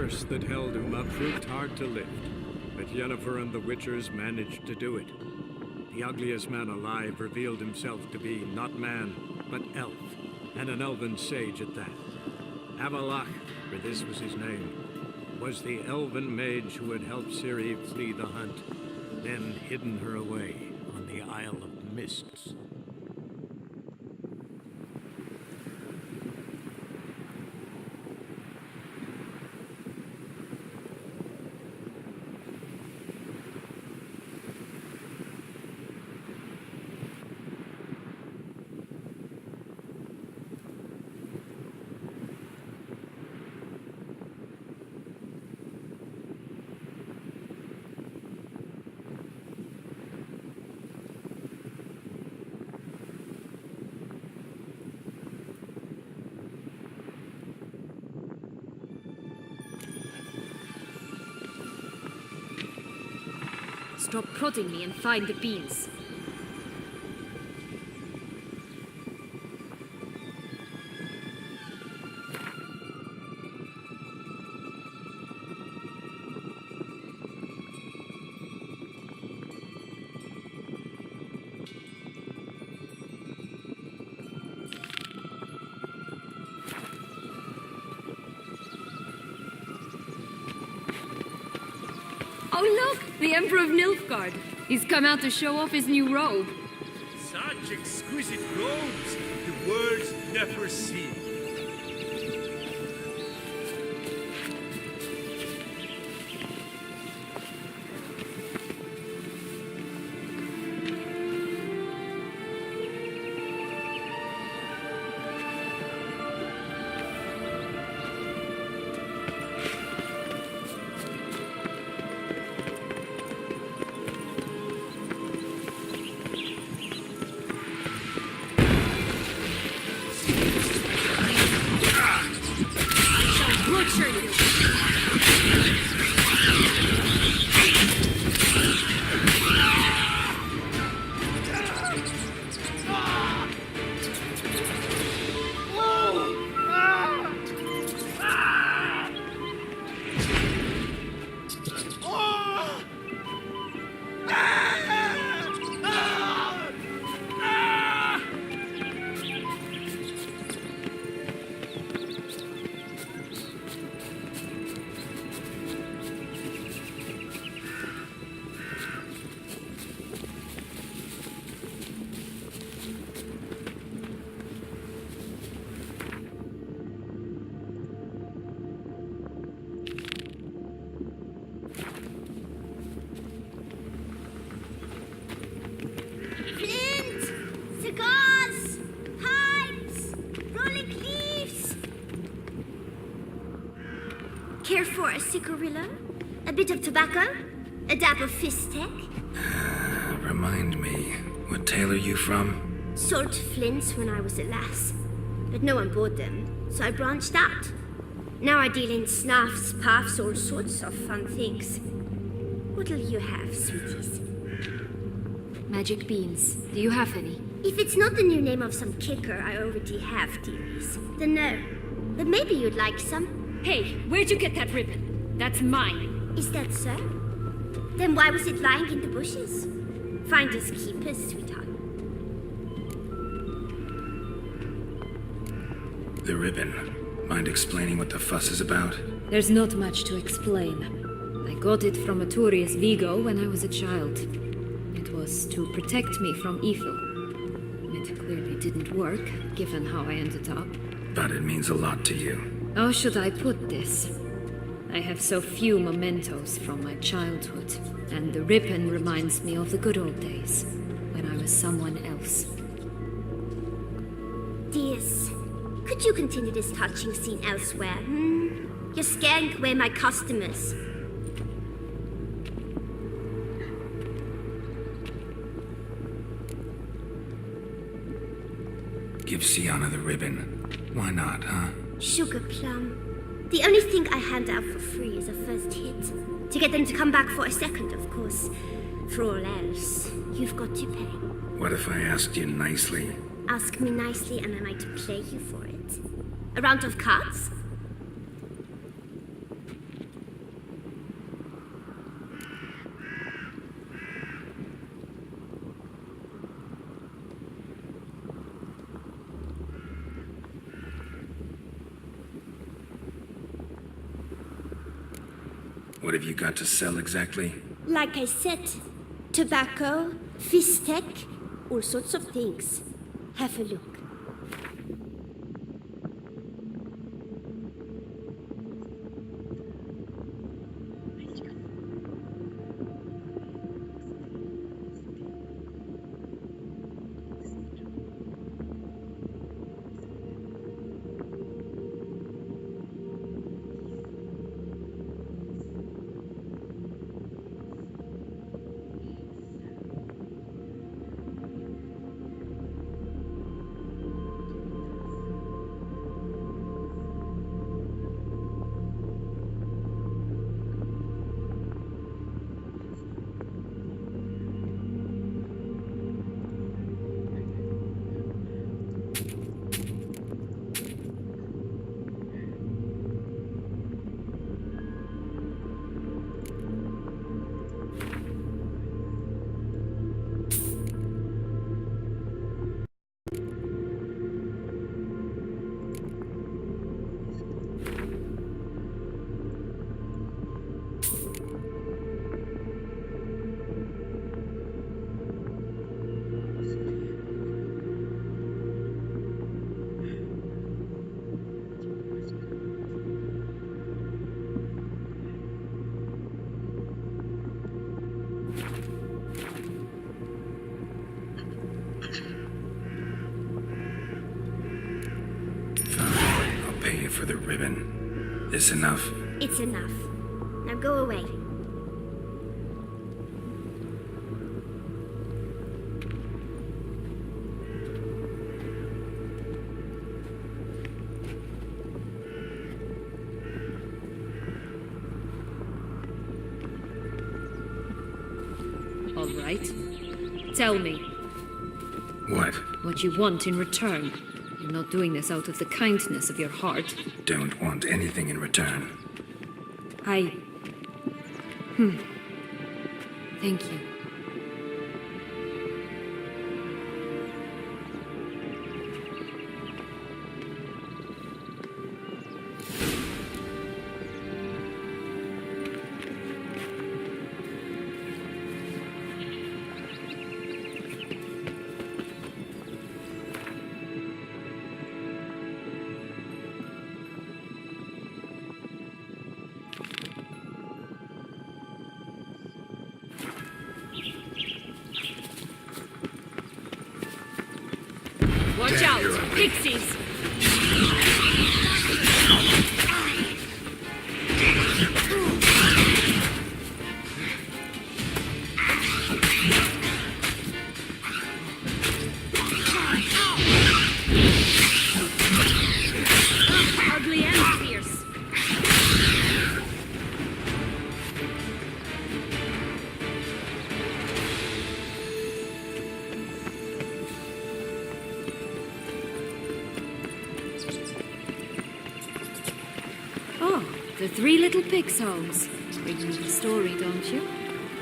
curse that held him up proved hard to lift, but Yennefer and the Witchers managed to do it. The ugliest man alive revealed himself to be not man, but elf, and an elven sage at that. Avalach, for this was his name, was the elven mage who had helped Ciri flee the hunt, then hidden her away on the Isle of Mists. Stop prodding me and find the beans. Oh look! The Emperor of Nilfgaard. He's come out to show off his new robe. Such exquisite robes, the world's never seen. Care for a cigarilla? A bit of tobacco? A dab of fistek? Remind me, what tale are you from? Sold flints when I was a lass, but no one bought them, so I branched out. Now I deal in snuffs, puffs, all sorts of fun things. What'll you have, sweeties? Magic beans. Do you have any? If it's not the new name of some kicker I already have, dearies, then no. But maybe you'd like some. Hey, where'd you get that ribbon? That's mine. Is that so? Then why was it lying in the bushes? Finders keepers, sweetheart. The ribbon. Mind explaining what the fuss is about? There's not much to explain. I got it from Aturius Vigo when I was a child. It was to protect me from evil. It clearly didn't work, given how I ended up. But it means a lot to you. How should I put this? I have so few mementos from my childhood, and the ribbon reminds me of the good old days, when I was someone else. Dears, could you continue this touching scene elsewhere, You're scaring away my customers. Give Syanna the ribbon. Why not, huh? Sugar plum. The only thing I hand out for free is a first hit. To get them to come back for a second, of course. For all else, you've got to pay. What if I asked you nicely? Ask me nicely and I might play you for it. A round of cards? What have you got to sell exactly? Like I said, tobacco, fish tech, all sorts of things. Have a look. For the ribbon. This enough? It's enough. Now go away. All right. Tell me. What? What you want in return. You're not doing this out of the kindness of your heart. Don't want anything in return. Thank you. Watch out! Pixies! Ugly and fierce. The three little pigs' homes. You know the story, don't you?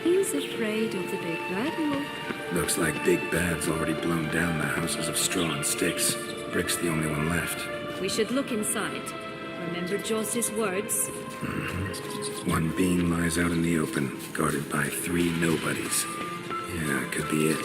He's afraid of the big bad wolf. Looks like Big Bad's already blown down the houses of straw and sticks. Brick's the only one left. We should look inside. Remember Joss's words? One being lies out in the open, guarded by three nobodies. Yeah, could be it.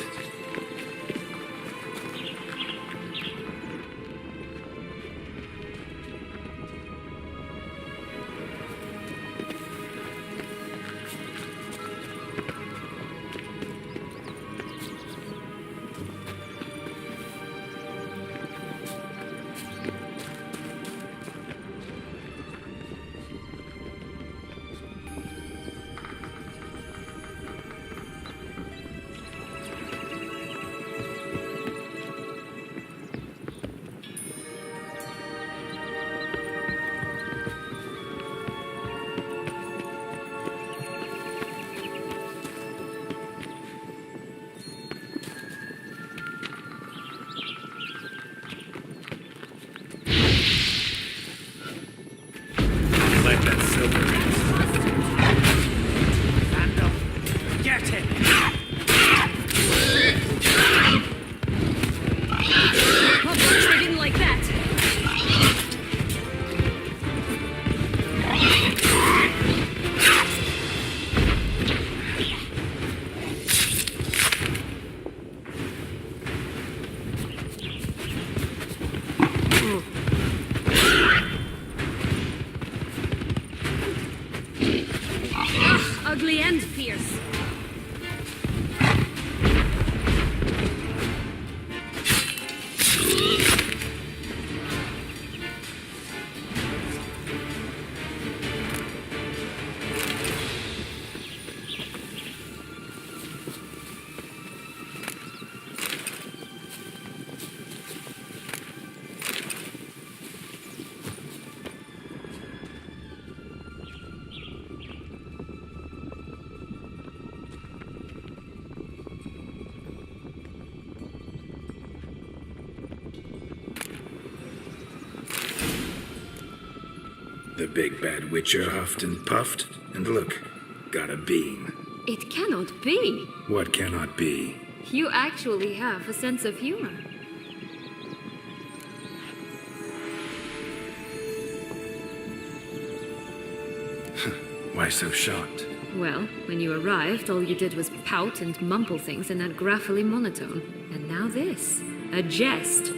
Ugly and fierce. The big bad witcher huffed and puffed, and look, got a bean. It cannot be. What cannot be? You actually have a sense of humor. Why so shocked? Well, when you arrived, all you did was pout and mumble things in that gruffly monotone. And now this. A jest.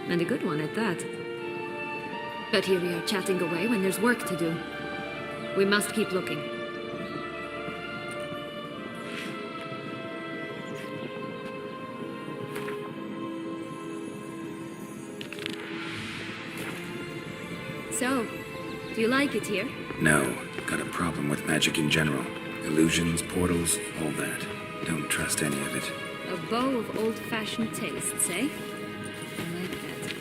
And a good one at that. But here we are chatting away when there's work to do. We must keep looking. So, do you like it here? No. Got a problem with magic in general. Illusions, portals, all that. Don't trust any of it. A bow of old-fashioned tastes, eh? I like that.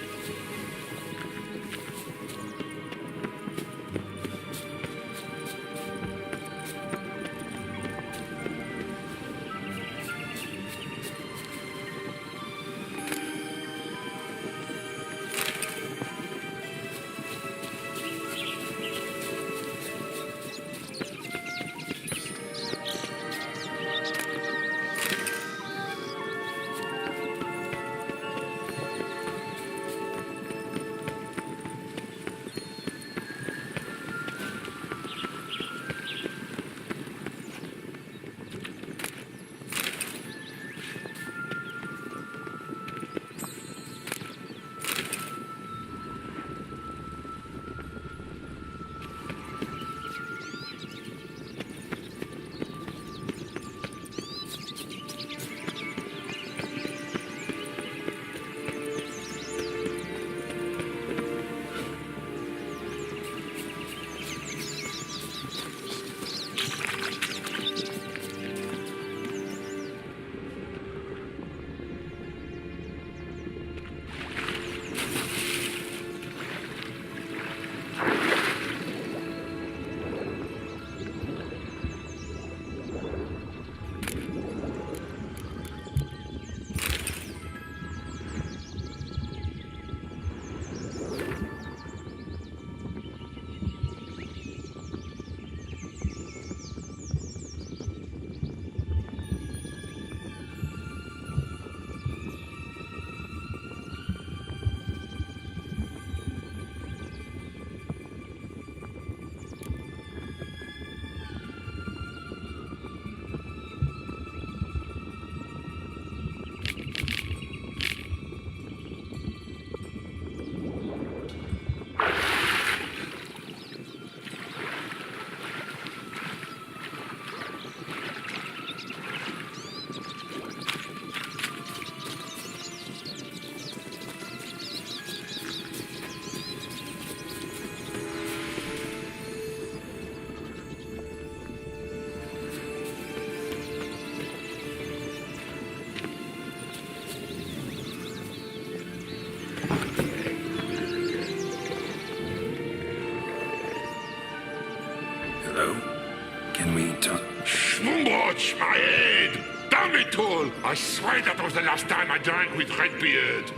Watch my head! Damn it all! I swear that was the last time I drank with Redbeard.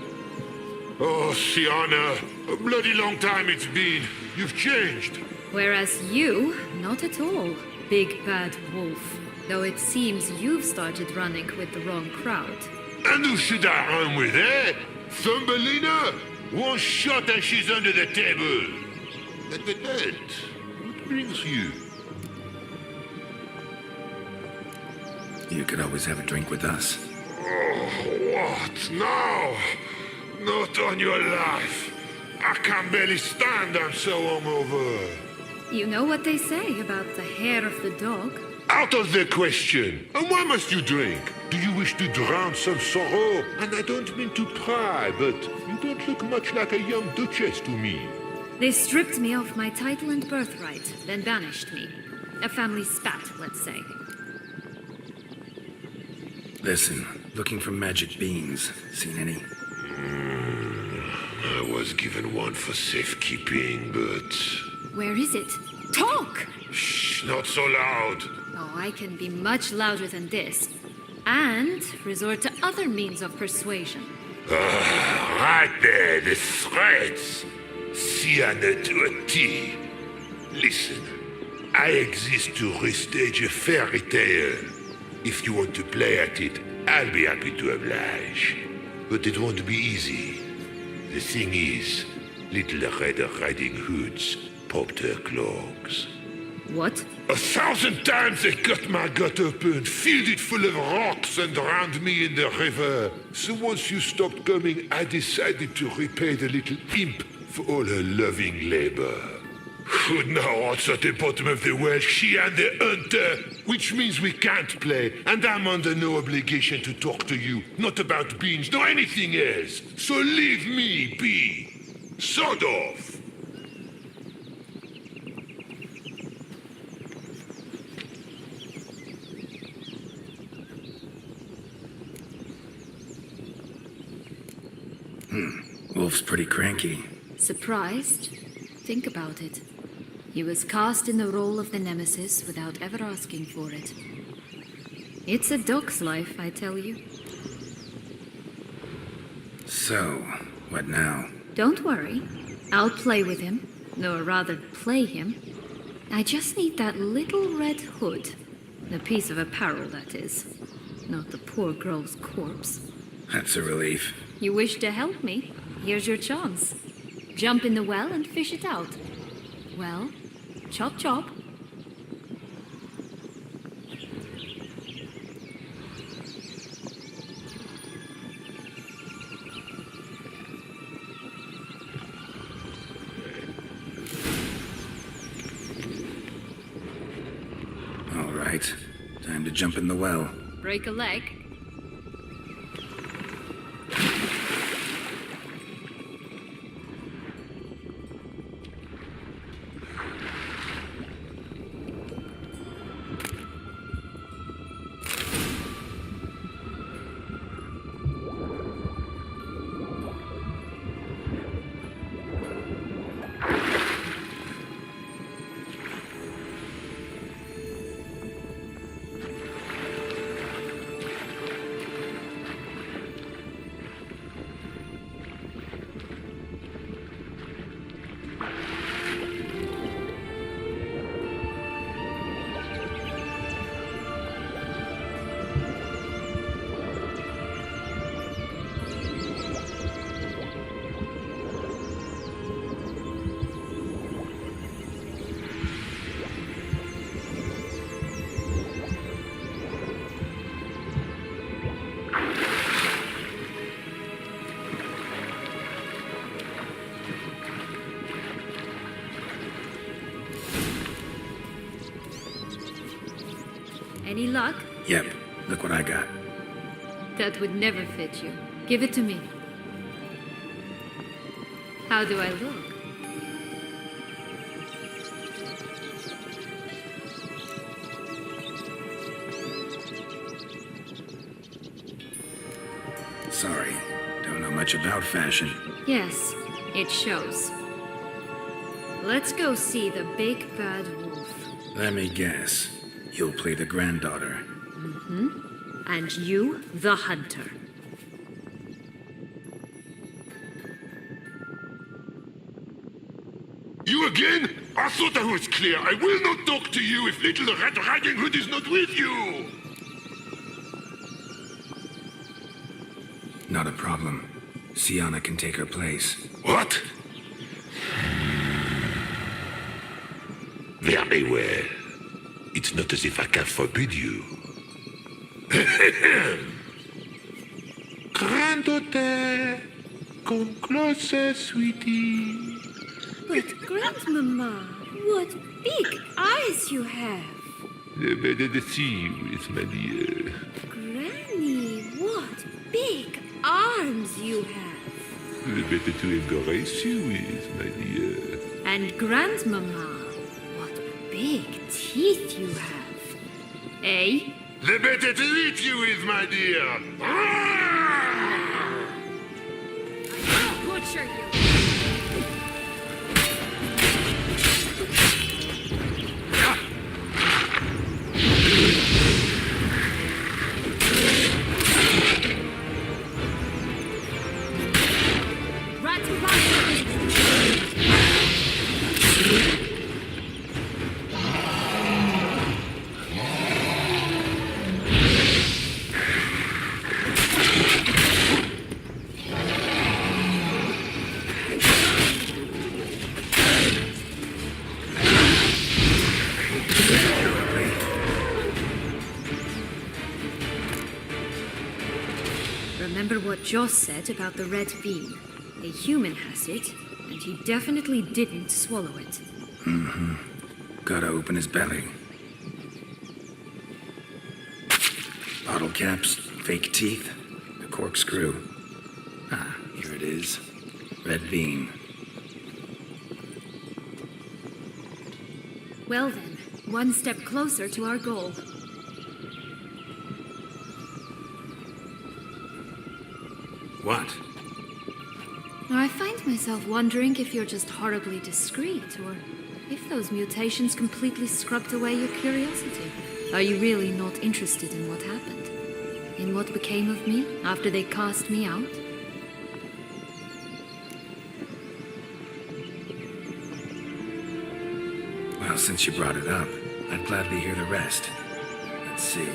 Oh, Syanna, a bloody long time it's been. You've changed. Whereas you, not at all, big bad wolf. Though it seems you've started running with the wrong crowd. And who should I run with, eh? Thumbelina? One shot and she's under the table. But what brings you? You could always have a drink with us. Oh, what now? Not on your life. I can barely stand, I'm so hungover. You know what they say about the hair of the dog? Out of the question. And why must you drink? Do you wish to drown some sorrow? And I don't mean to pry, but you don't look much like a young duchess to me. They stripped me of my title and birthright, then banished me. A family spat, let's say. Listen, looking for magic beans. Seen any? I was given one for safekeeping, but... Where is it? Talk! Shh, not so loud. Oh, I can be much louder than this. And resort to other means of persuasion. Right there, the threats. Syanna to a T. Listen, I exist to restage a fairy tale. If you want to play at it, I'll be happy to oblige. But it won't be easy. The thing is, Little Red Riding Hoods popped her clogs. What? 1,000 times they cut my gut open, filled it full of rocks and drowned me in the river. So once you stopped coming, I decided to repay the little imp for all her loving labor. Now what's at the bottom of the well, she and the hunter, which means we can't play, and I'm under no obligation to talk to you, not about beans, nor anything else. So leave me be. Sod off. Wolf's pretty cranky. Surprised? Think about it. He was cast in the role of the Nemesis without ever asking for it. It's a dog's life, I tell you. So, what now? Don't worry. I'll play with him. Or rather, play him. I just need that little red hood. A piece of apparel, that is. Not the poor girl's corpse. That's a relief. You wish to help me? Here's your chance. Jump in the well and fish it out. Well, chop chop. All right. Time to jump in the well. Break a leg. Any luck? Yep, look what I got. That would never fit you. Give it to me. How do I look? Sorry, don't know much about fashion. Yes, it shows. Let's go see the big bad wolf. Let me guess. You'll play the granddaughter. And you, the hunter. You again? I thought I was clear. I will not talk to you if Little Red Riding Hood is not with you. Not a problem. Syanna can take her place. What? Very well. It's not as if I can forbid you. Granddaughter, Come closer, sweetie. But Grandmama, what big eyes you have! The better to see you is, my dear. Granny, what big arms you have! The better to embrace you is, my dear. And Grandmama, what big teeth you have! Eh? The better to eat you is, my dear. I'll butcher you! Remember what Joss said about the red bean. A human has it, and he definitely didn't swallow it. Gotta open his belly. Bottle caps, fake teeth, a corkscrew. Ah, here it is. Red bean. Well then, one step closer to our goal. What? I find myself wondering if you're just horribly discreet, or if those mutations completely scrubbed away your curiosity. Are you really not interested in what happened? In what became of me after they cast me out? Well, since you brought it up, I'd gladly hear the rest. Let's see.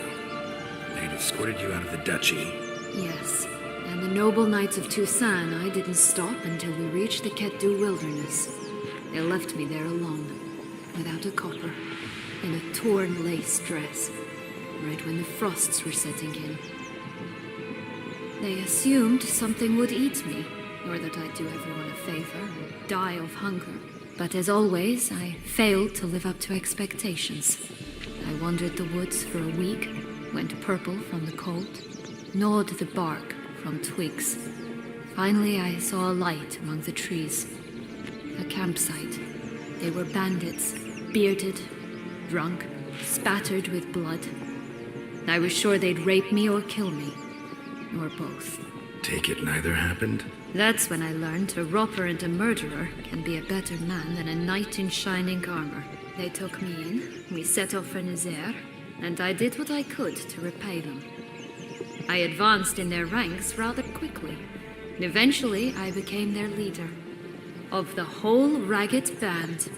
They'd escorted you out of the duchy. Yes. And the noble knights of Toussaint, I didn't stop until we reached the Ketdu wilderness. They left me there alone, without a copper, in a torn lace dress, right when the frosts were setting in. They assumed something would eat me, or that I'd do everyone a favor and die of hunger. But as always, I failed to live up to expectations. I wandered the woods for a week, went purple from the cold, gnawed the bark from twigs. Finally, I saw a light among the trees. A campsite. They were bandits, bearded, drunk, spattered with blood. I was sure they'd rape me or kill me. Or both. Take it neither happened? That's when I learned a robber and a murderer can be a better man than a knight in shining armor. They took me in, we set off for Nazaire, and I did what I could to repay them. I advanced in their ranks rather quickly. Eventually, I became their leader. Of the whole ragged band.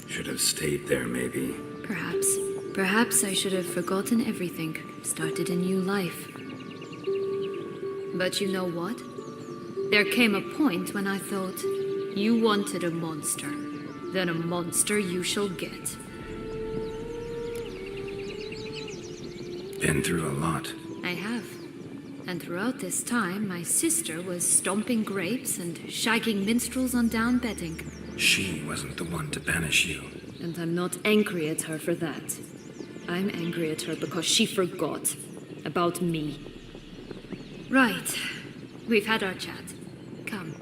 Should have stayed there, maybe. Perhaps. Perhaps I should have forgotten everything, started a new life. But you know what? There came a point when I thought, you wanted a monster. Then a monster you shall get. Been through a lot. I have. And throughout this time, my sister was stomping grapes and shagging minstrels on down bedding. She wasn't the one to banish you. And I'm not angry at her for that. I'm angry at her because she forgot about me. Right. We've had our chat. Come.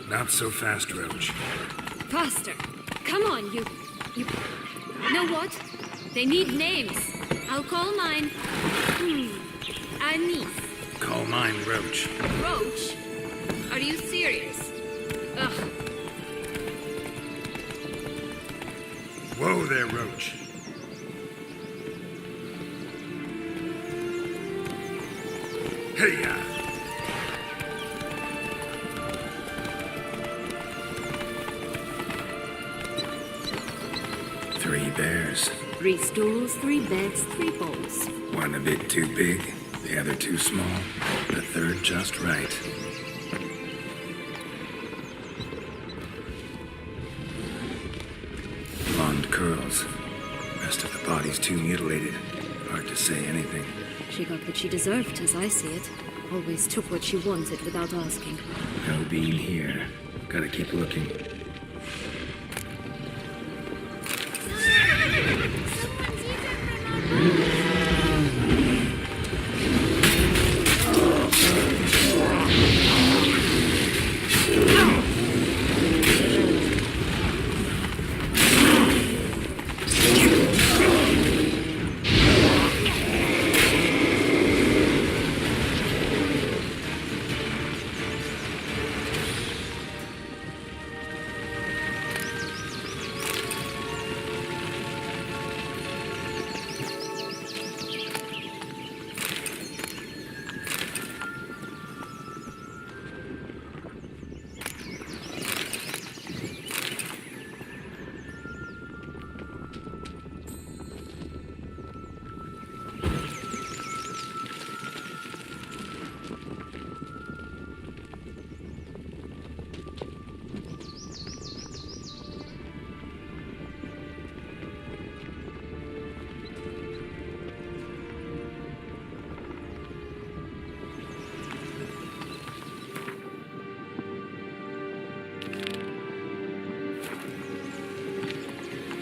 Not so fast, Roach. Faster! Come on, you... Know what? They need names. I'll call mine... Anis. Call mine Roach. Roach? Are you serious? Ugh. Whoa there, Roach. Hey-ya! 3 bears. 3 stools, 3 beds, 3 bowls. One a bit too big, the other too small, the third just right. Blonde curls. Rest of the body's too mutilated. Hard to say anything. She got what she deserved, as I see it. Always took what she wanted without asking. No beam here. Gotta keep looking.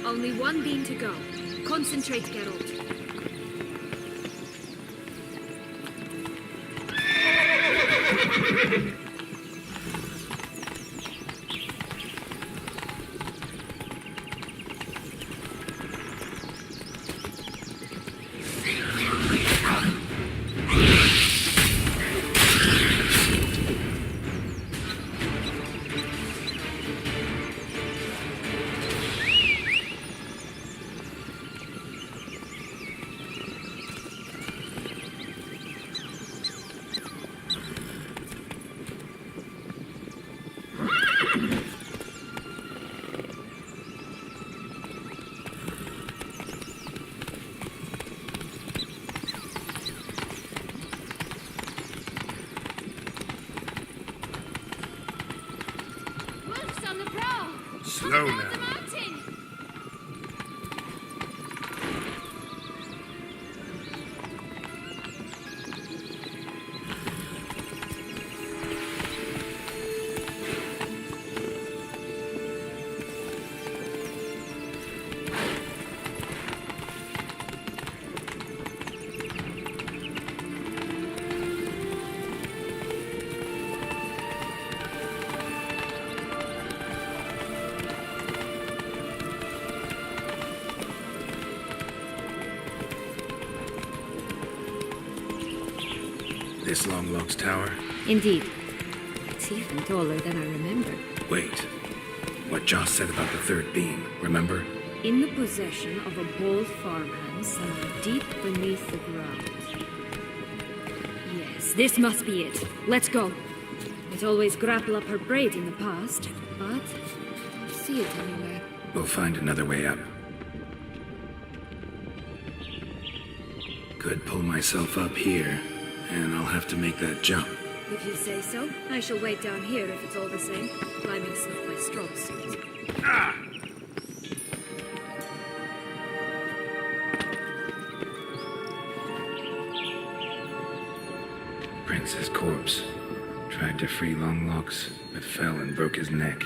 Only 1 beam to go. Concentrate, Geralt. Slow now. This Longlock's tower? Indeed. It's even taller than I remember. Wait. What Joss said about the 3rd beam, remember? In the possession of a bold farmhand somewhere deep beneath the ground. Yes, this must be it. Let's go. It always grapple up her braid in the past, but I don't see it anywhere. We'll find another way up. Could pull myself up here, and I'll have to make that jump. If you say so, I shall wait down here if it's all the same. Climbing's not my strong suit. Ah! Prince's corpse. Tried to free Longlocks, but fell and broke his neck.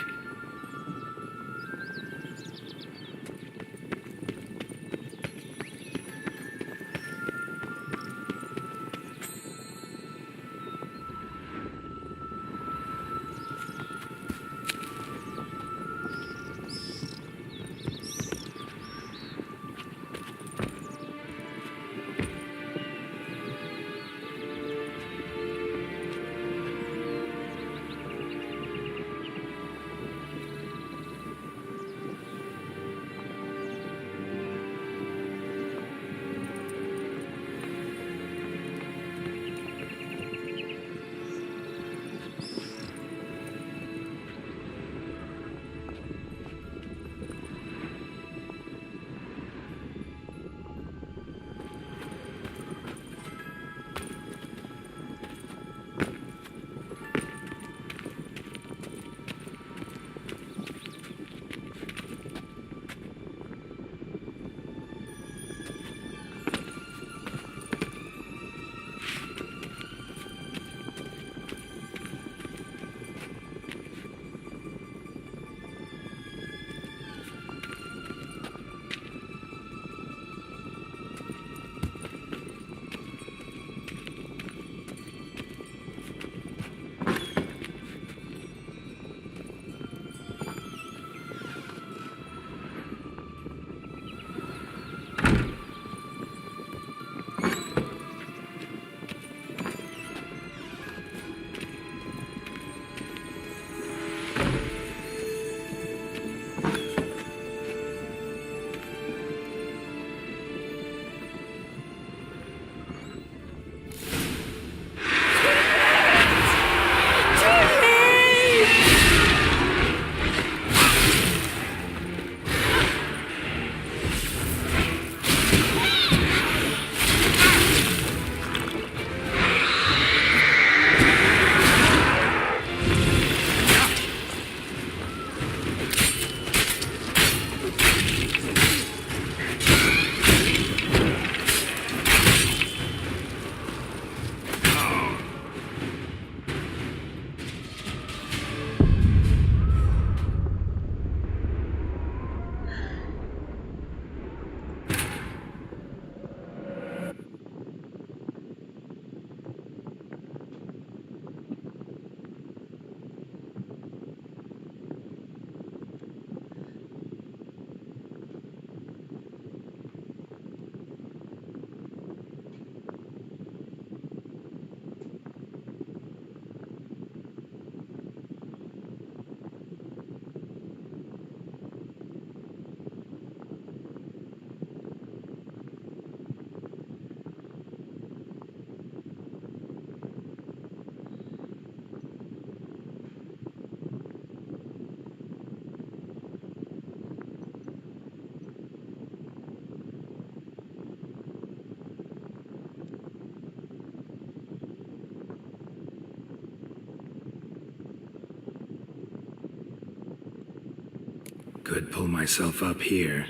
pull myself up here,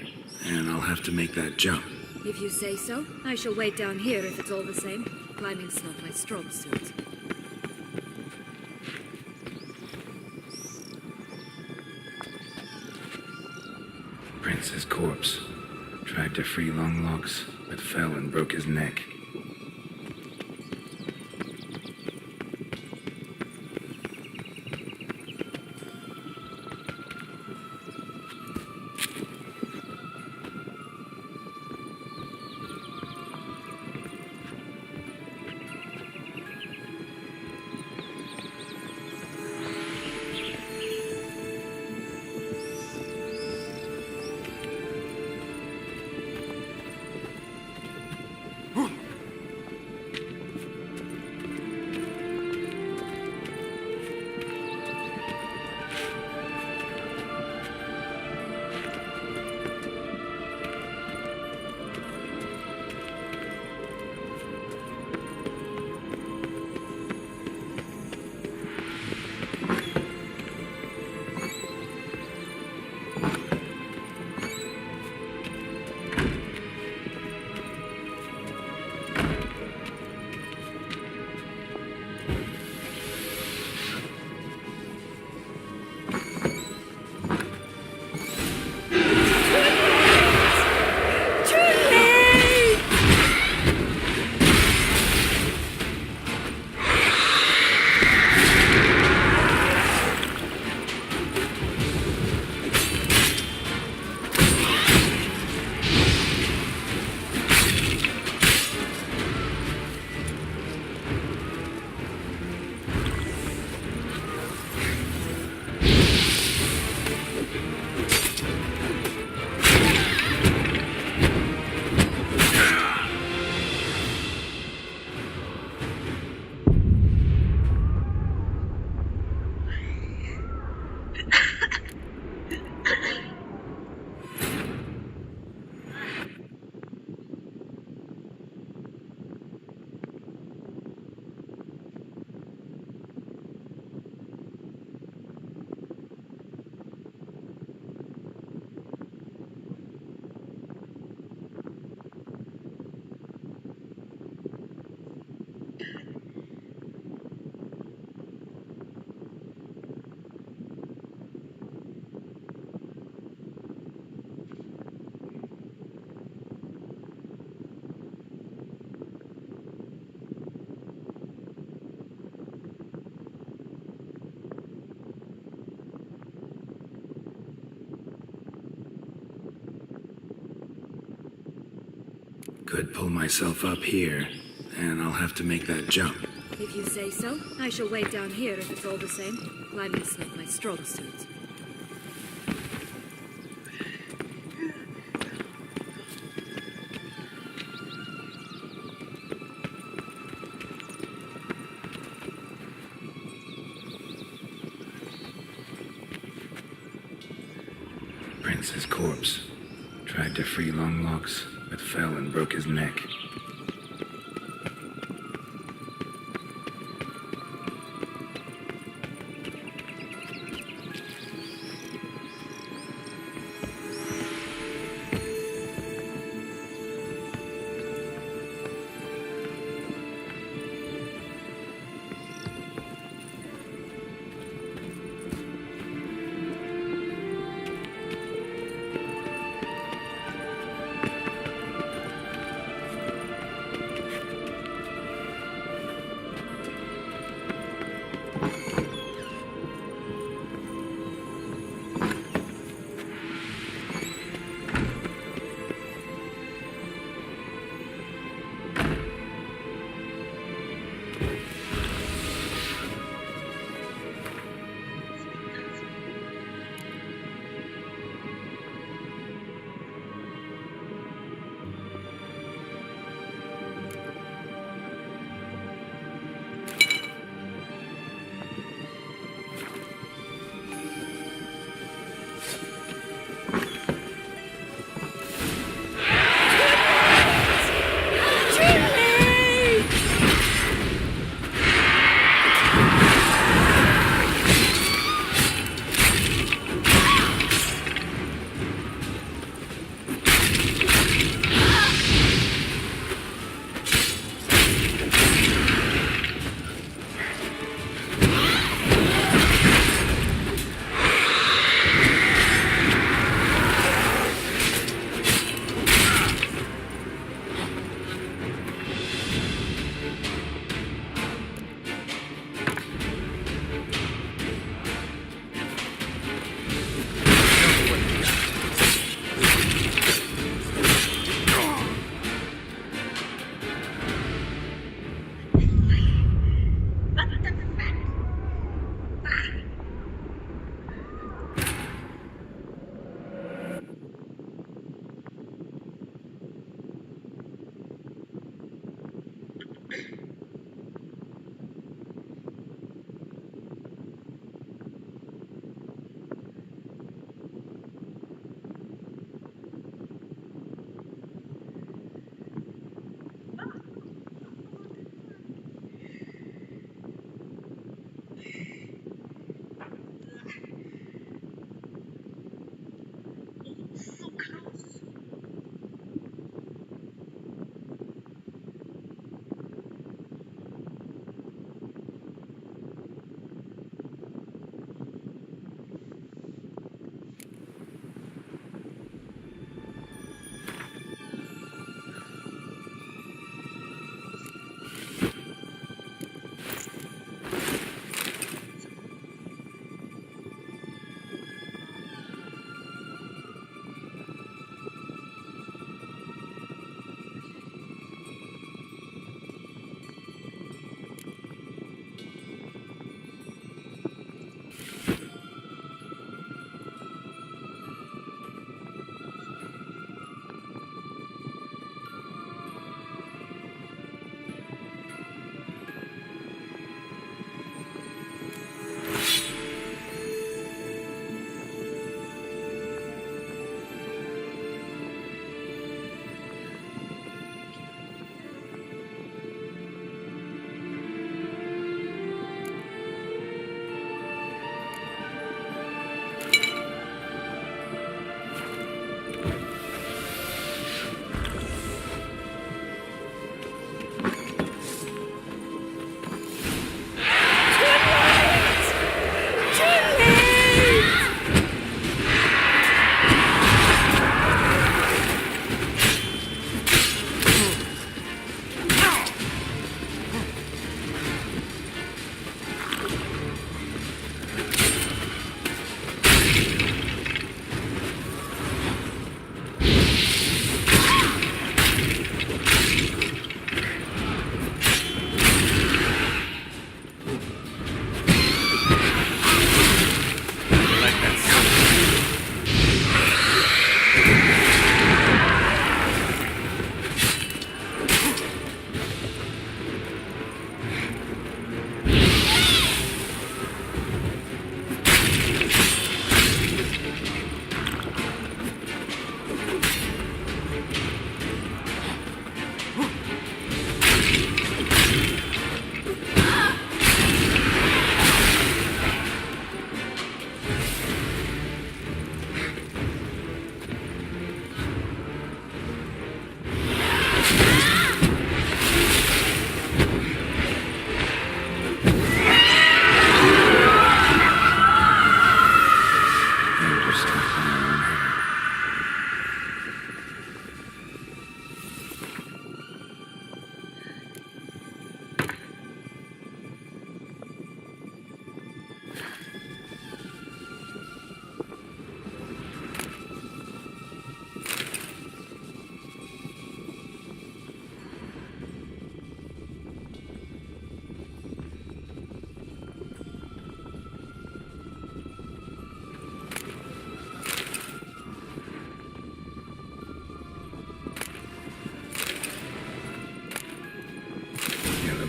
and I'll have to make that jump. If you say so, I shall wait down here if it's all the same. Climbing's not my strong suit. Prince's corpse. Tried to free Longlocks, but fell and broke his neck. Could pull myself up here, and I'll have to make that jump. If you say so, I shall wait down here if it's all the same. Climbing's not my strong suit. Prince's corpse. Tried to free Longlocks, but fell and broke his neck.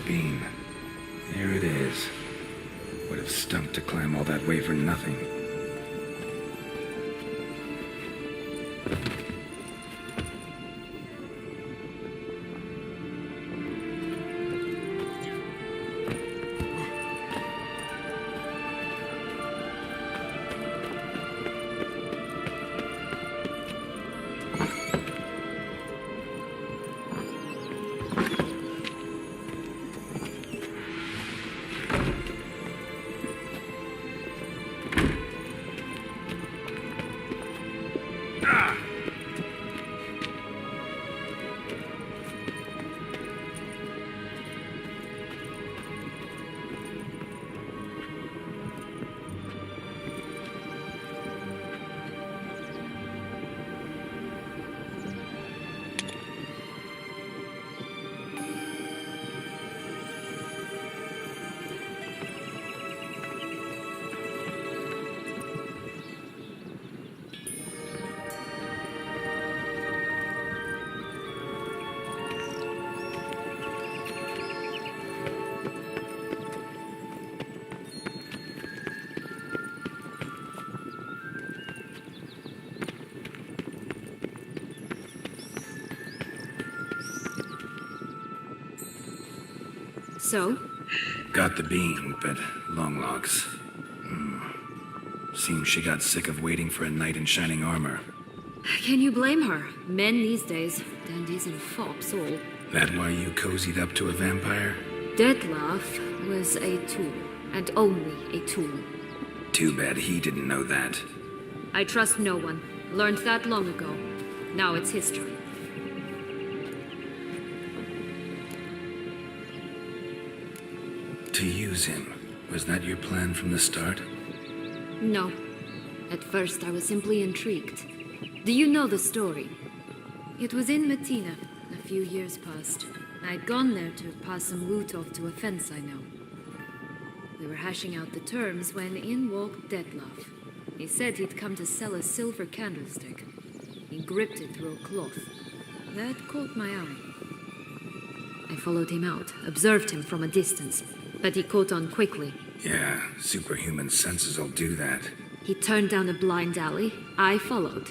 bean. Here it is. Would have stunk to climb all that way for nothing. So? Got the bean, but long logs. Seems she got sick of waiting for a knight in shining armor. Can you blame her? Men these days, dandies and fops all. That why you cozied up to a vampire? Detlaff was a tool, and only a tool. Too bad he didn't know that. I trust no one. Learned that long ago. Now it's history. To use him, was that your plan from the start? No. At first I was simply intrigued. Do you know the story? It was in Mettina, a few years past. I'd gone there to pass some loot off to a fence I know. We were hashing out the terms when in walked Detlaff. He said he'd come to sell a silver candlestick. He gripped it through a cloth. That caught my eye. I followed him out, observed him from a distance, but he caught on quickly. Yeah, superhuman senses will do that. He turned down a blind alley. I followed.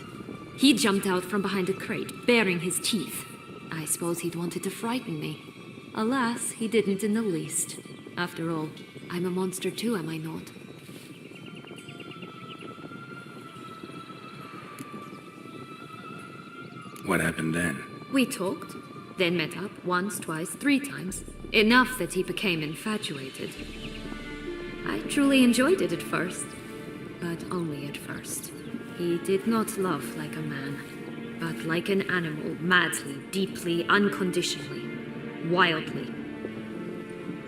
He jumped out from behind a crate, baring his teeth. I suppose he'd wanted to frighten me. Alas, he didn't in the least. After all, I'm a monster too, am I not? What happened then? We talked, then met up once, twice, 3 times. Enough that he became infatuated. I truly enjoyed it at first, but only at first. He did not love like a man, but like an animal, madly, deeply, unconditionally, wildly.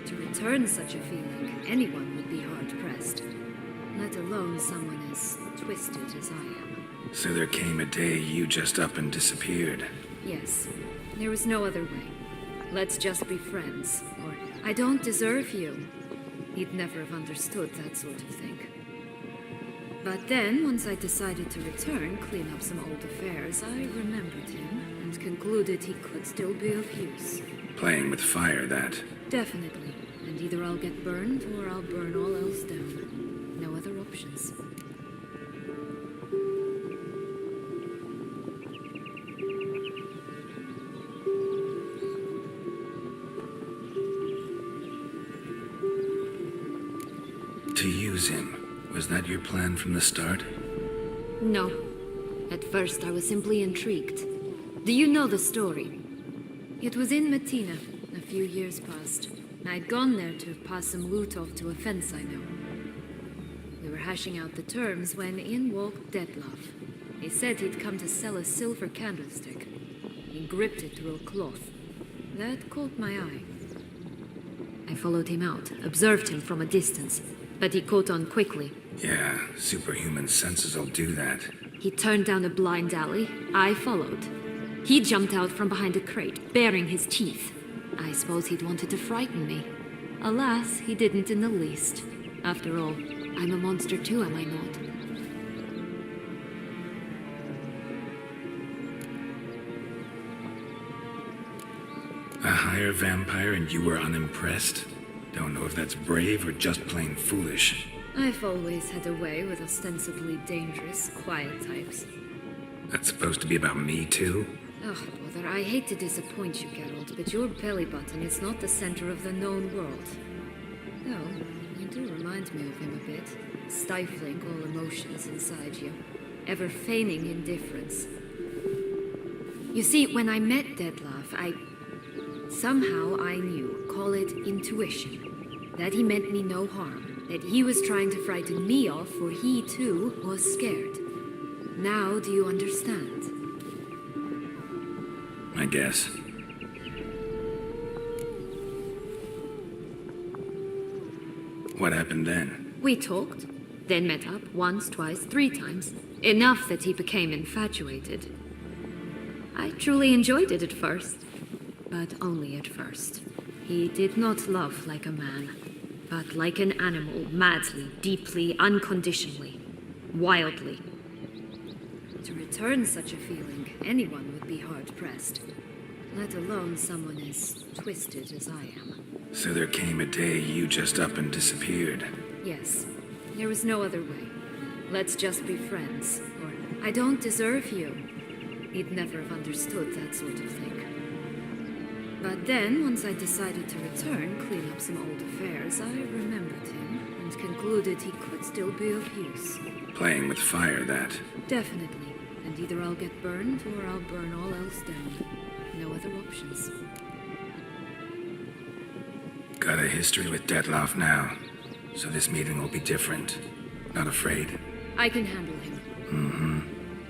To return such a feeling, anyone would be hard-pressed, let alone someone as twisted as I am. So there came a day you just up and disappeared. Yes, there was no other way. Let's just be friends, or I don't deserve you. He'd never have understood that sort of thing. But then, once I decided to return, clean up some old affairs, I remembered him and concluded he could still be of use. Playing with fire, that. Definitely. And either I'll get burned or I'll burn all else down. No other options. To use him, was that your plan from the start? No. At first I was simply intrigued. Do you know the story? It was in Mettina, a few years past. I'd gone there to pass some loot off to a fence I know. We were hashing out the terms when in walked Detlaff. He said he'd come to sell a silver candlestick. He gripped it through a cloth. That caught my eye. I followed him out, observed him from a distance, but he caught on quickly. Yeah, superhuman senses will do that. He turned down a blind alley. I followed. He jumped out from behind a crate, baring his teeth. I suppose he'd wanted to frighten me. Alas, he didn't in the least. After all, I'm a monster too, am I not? A vampire and you were unimpressed? Don't know if that's brave or just plain foolish. I've always had a way with ostensibly dangerous, quiet types. That's supposed to be about me, too? Oh, brother, I hate to disappoint you, Geralt, but your belly button is not the center of the known world. Though, you do remind me of him a bit, stifling all emotions inside you, ever feigning indifference. You see, when I met Detlaff, somehow I knew, call it intuition, that he meant me no harm, that he was trying to frighten me off, for he, too, was scared. Now do you understand? I guess. What happened then? We talked, then met up once, twice, 3 times. Enough that he became infatuated. I truly enjoyed it at first, but only at first. He did not love like a man, but like an animal, madly, deeply, unconditionally, wildly. To return such a feeling, anyone would be hard-pressed, let alone someone as twisted as I am. So there came a day you just up and disappeared. Yes, there was no other way. Let's just be friends, or I don't deserve you. He'd never have understood that sort of thing. But then, once I decided to return, clean up some old affairs, I remembered him and concluded he could still be of use. Playing with fire, that. Definitely. And either I'll get burned or I'll burn all else down. No other options. Got a history with Detlaff now, so this meeting will be different. Not afraid? I can handle him. Mm-hmm.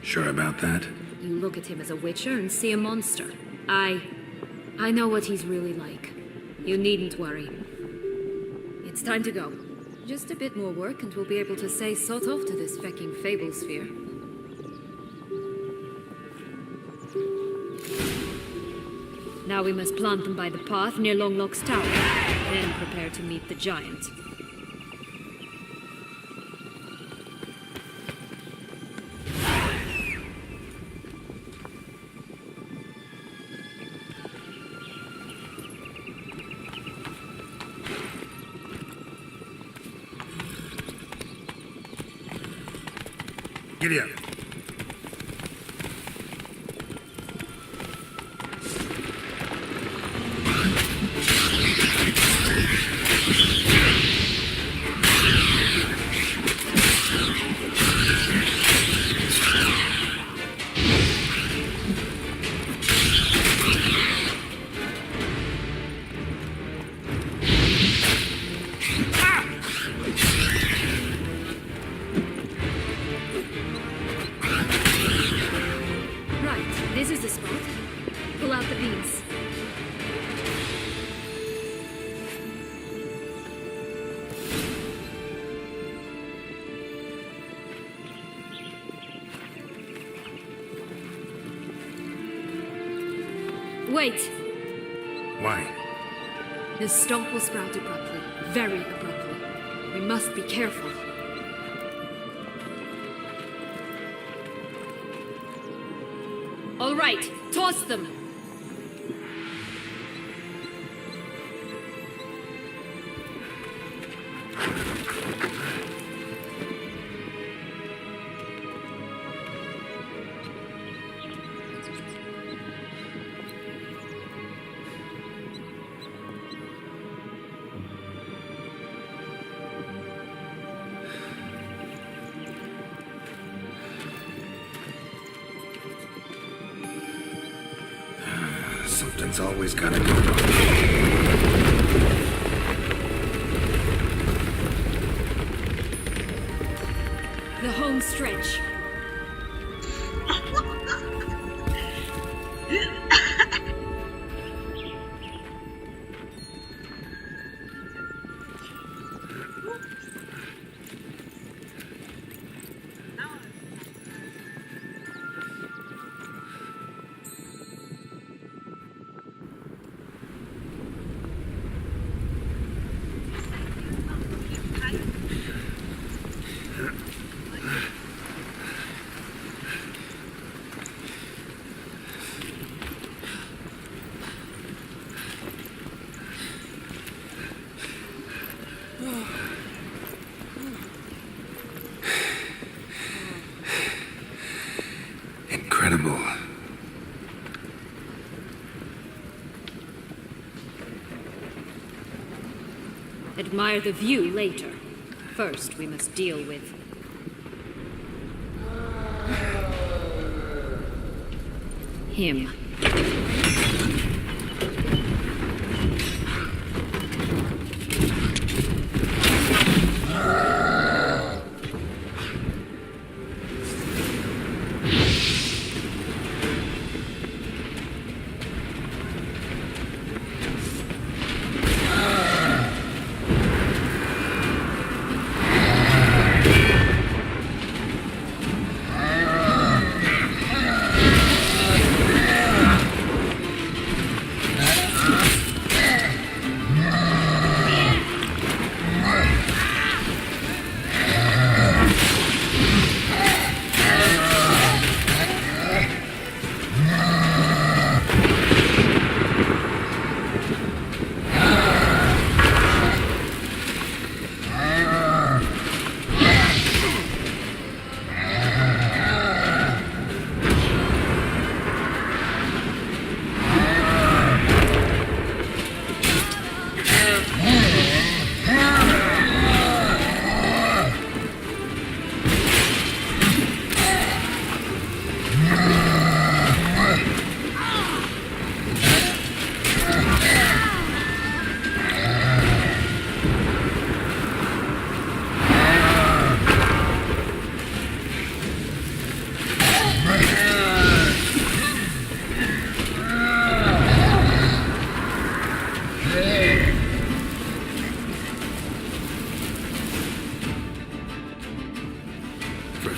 Sure about that? You look at him as a witcher and see a monster. I know what he's really like. You needn't worry. It's time to go. Just a bit more work and we'll be able to say sort off to this fecking fable sphere. Now we must plant them by the path near Longlock's tower, then prepare to meet the giant. Giddy up. This is the spot. Pull out the beams. Wait! Why? The stump will sprout abruptly. Very abruptly. We must be careful. All right, toss them! Something's always gotta go wrong. The home stretch. Admire the view later. First, we must deal with... him.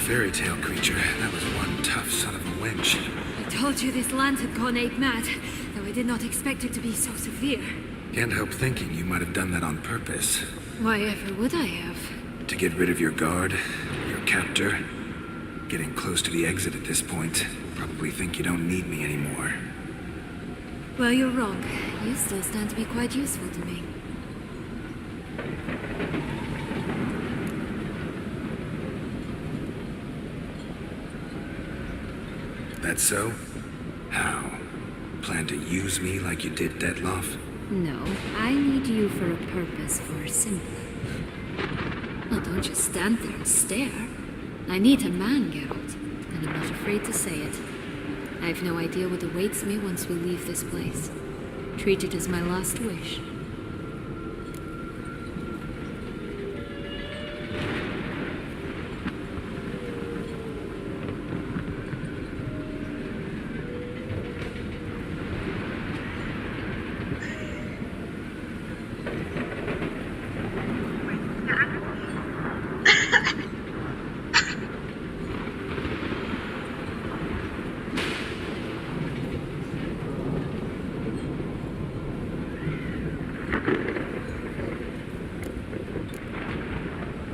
Fairy tale creature. That was one tough son of a wench. I told you this land had gone ape mad, though I did not expect it to be so severe. Can't help thinking you might have done that on purpose. Why ever would I have? To get rid of your guard, your captor. Getting close to the exit at this point. Probably think you don't need me anymore. Well, you're wrong. You still stand to be quite useful to me. That so? How? Plan to use me like you did Detlaff? No, I need you for a purpose far simpler. Well, don't just stand there and stare. I need a man, Geralt, and I'm not afraid to say it. I have no idea what awaits me once we leave this place. Treat it as my last wish.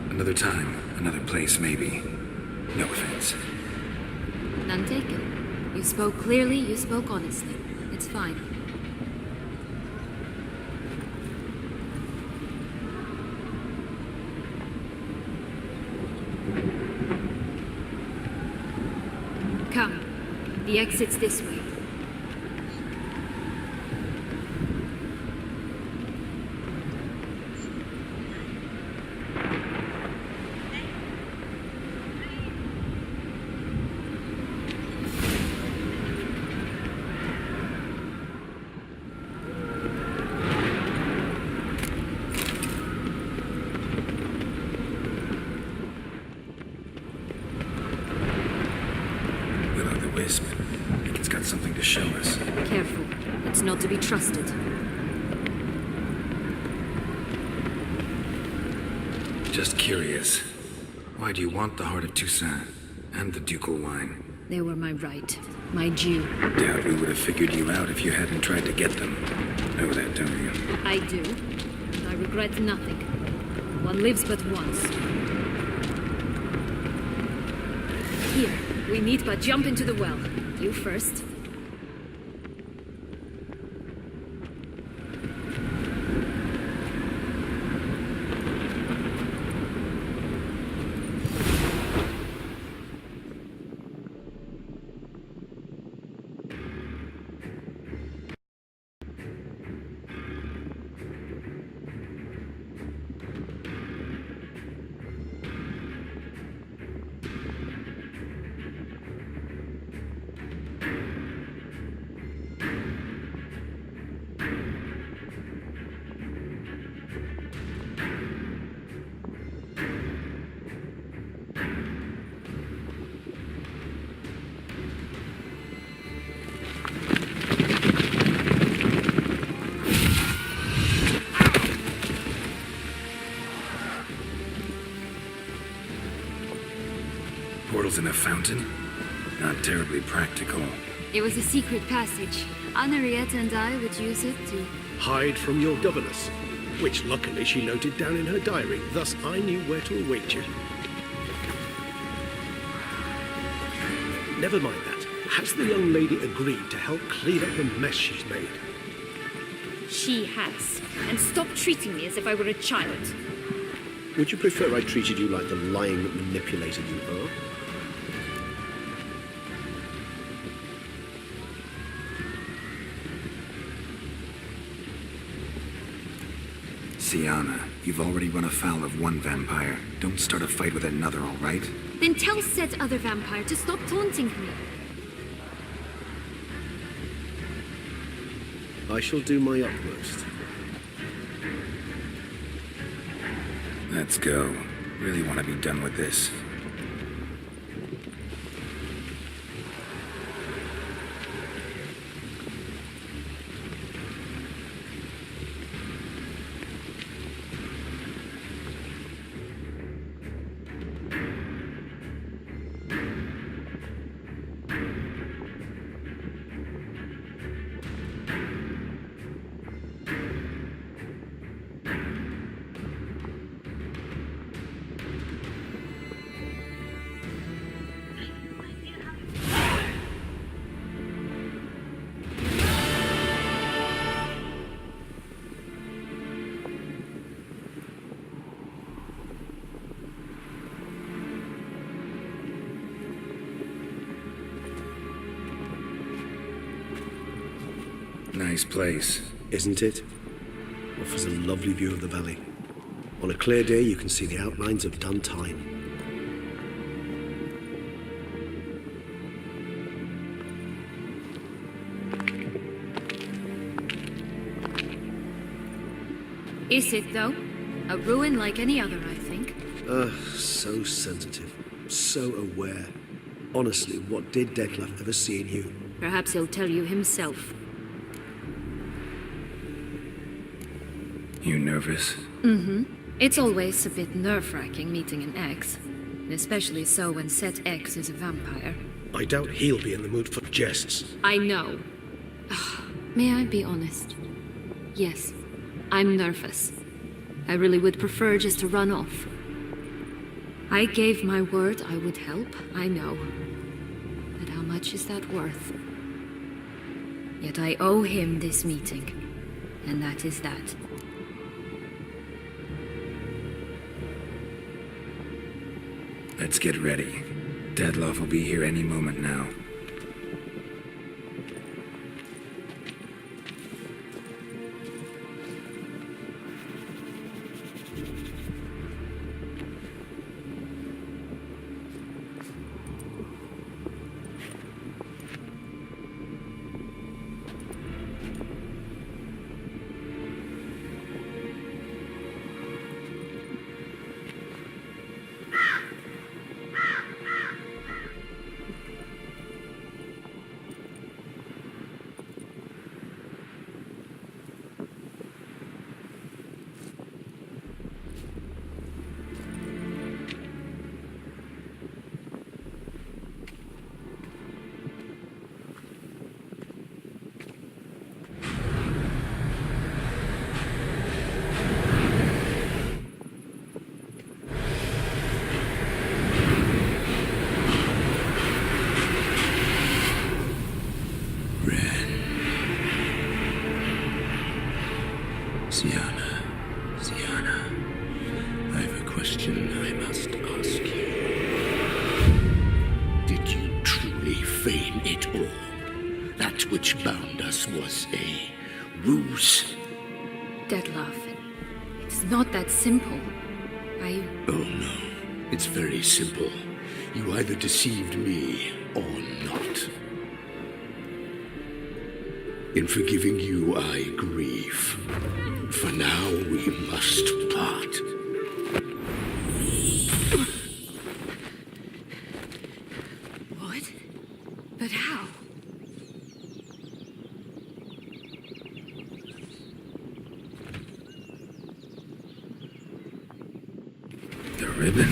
Another time, another place, maybe. No offense. None taken. You spoke clearly, you spoke honestly. It's fine. Come. The exit's this way. I think it's got something to show us. Careful. It's not to be trusted. Just curious. Why do you want the Heart of Toussaint and the ducal wine? They were my right. My due. Doubt we would have figured you out if you hadn't tried to get them. Know that, don't you? I do. And I regret nothing. One lives but once. Here. We need but jump into the well. You first. portals in a fountain? Not terribly practical. It was a secret passage. Henriette and I would use it to... Hide from your governess, which luckily she noted down in her diary, thus I knew where to await you. Never mind that. Has the young lady agreed to help clean up the mess she's made? She has. And stop treating me as if I were a child. Would you prefer I treated you like the lying manipulator you are? Syanna, you've already run afoul of one vampire. Don't start a fight with another, all right? Then tell said other vampire to stop taunting me. I shall do my utmost. Let's go. Really want to be done with this. Nice place. Isn't it? Offers a lovely view of the valley. On a clear day, you can see the outlines of done time. Is it, though? A ruin like any other, I think. So sensitive. So aware. Honestly, what did Detlaff ever see in you? Perhaps he'll tell you himself. You nervous? It's always a bit nerve-wracking meeting an ex. Especially so when said ex is a vampire. I doubt he'll be in the mood for jests. I know. May I be honest? Yes, I'm nervous. I really would prefer just to run off. I gave my word I would help, I know. But how much is that worth? Yet I owe him this meeting. And that is that. Let's get ready. Detlaff will be here any moment now. Syanna, I have a question I must ask you. Did you truly feign it all? That which bound us was a ruse? Detlaff, it's not that simple. Oh no, it's very simple. You either deceived me or not. In forgiving you, I grieve. For now, we must part. What? But how? The ribbon?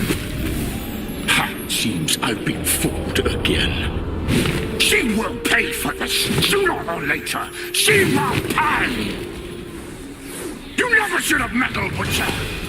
Ha! seems I've been fooled again. She will pay for this, sooner or later. She will pay! You never should have meddled with her!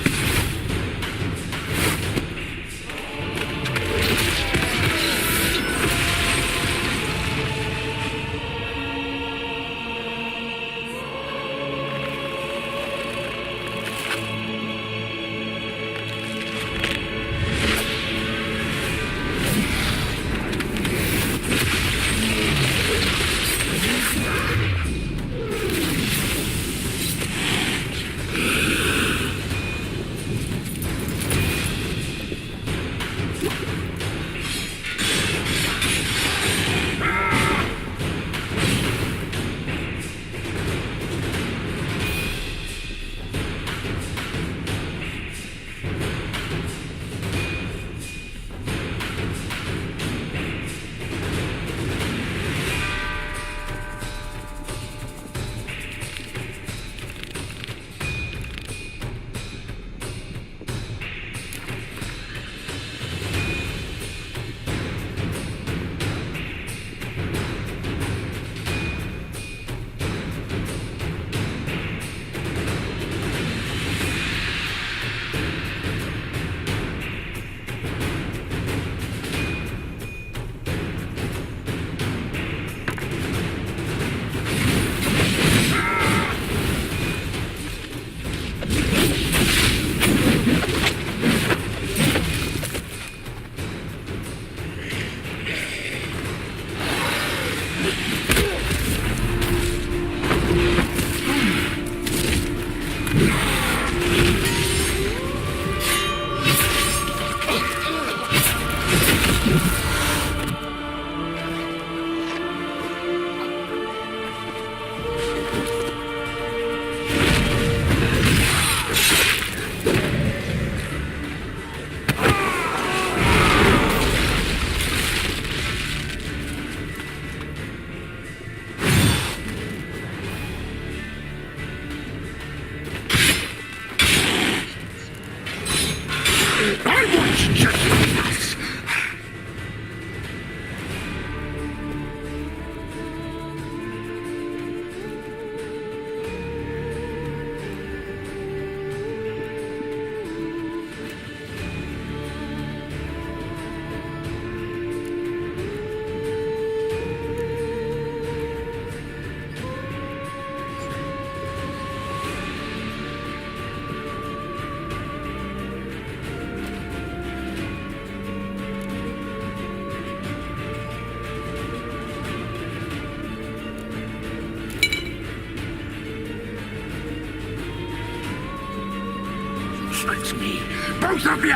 Fix me, both of you!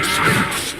Silence!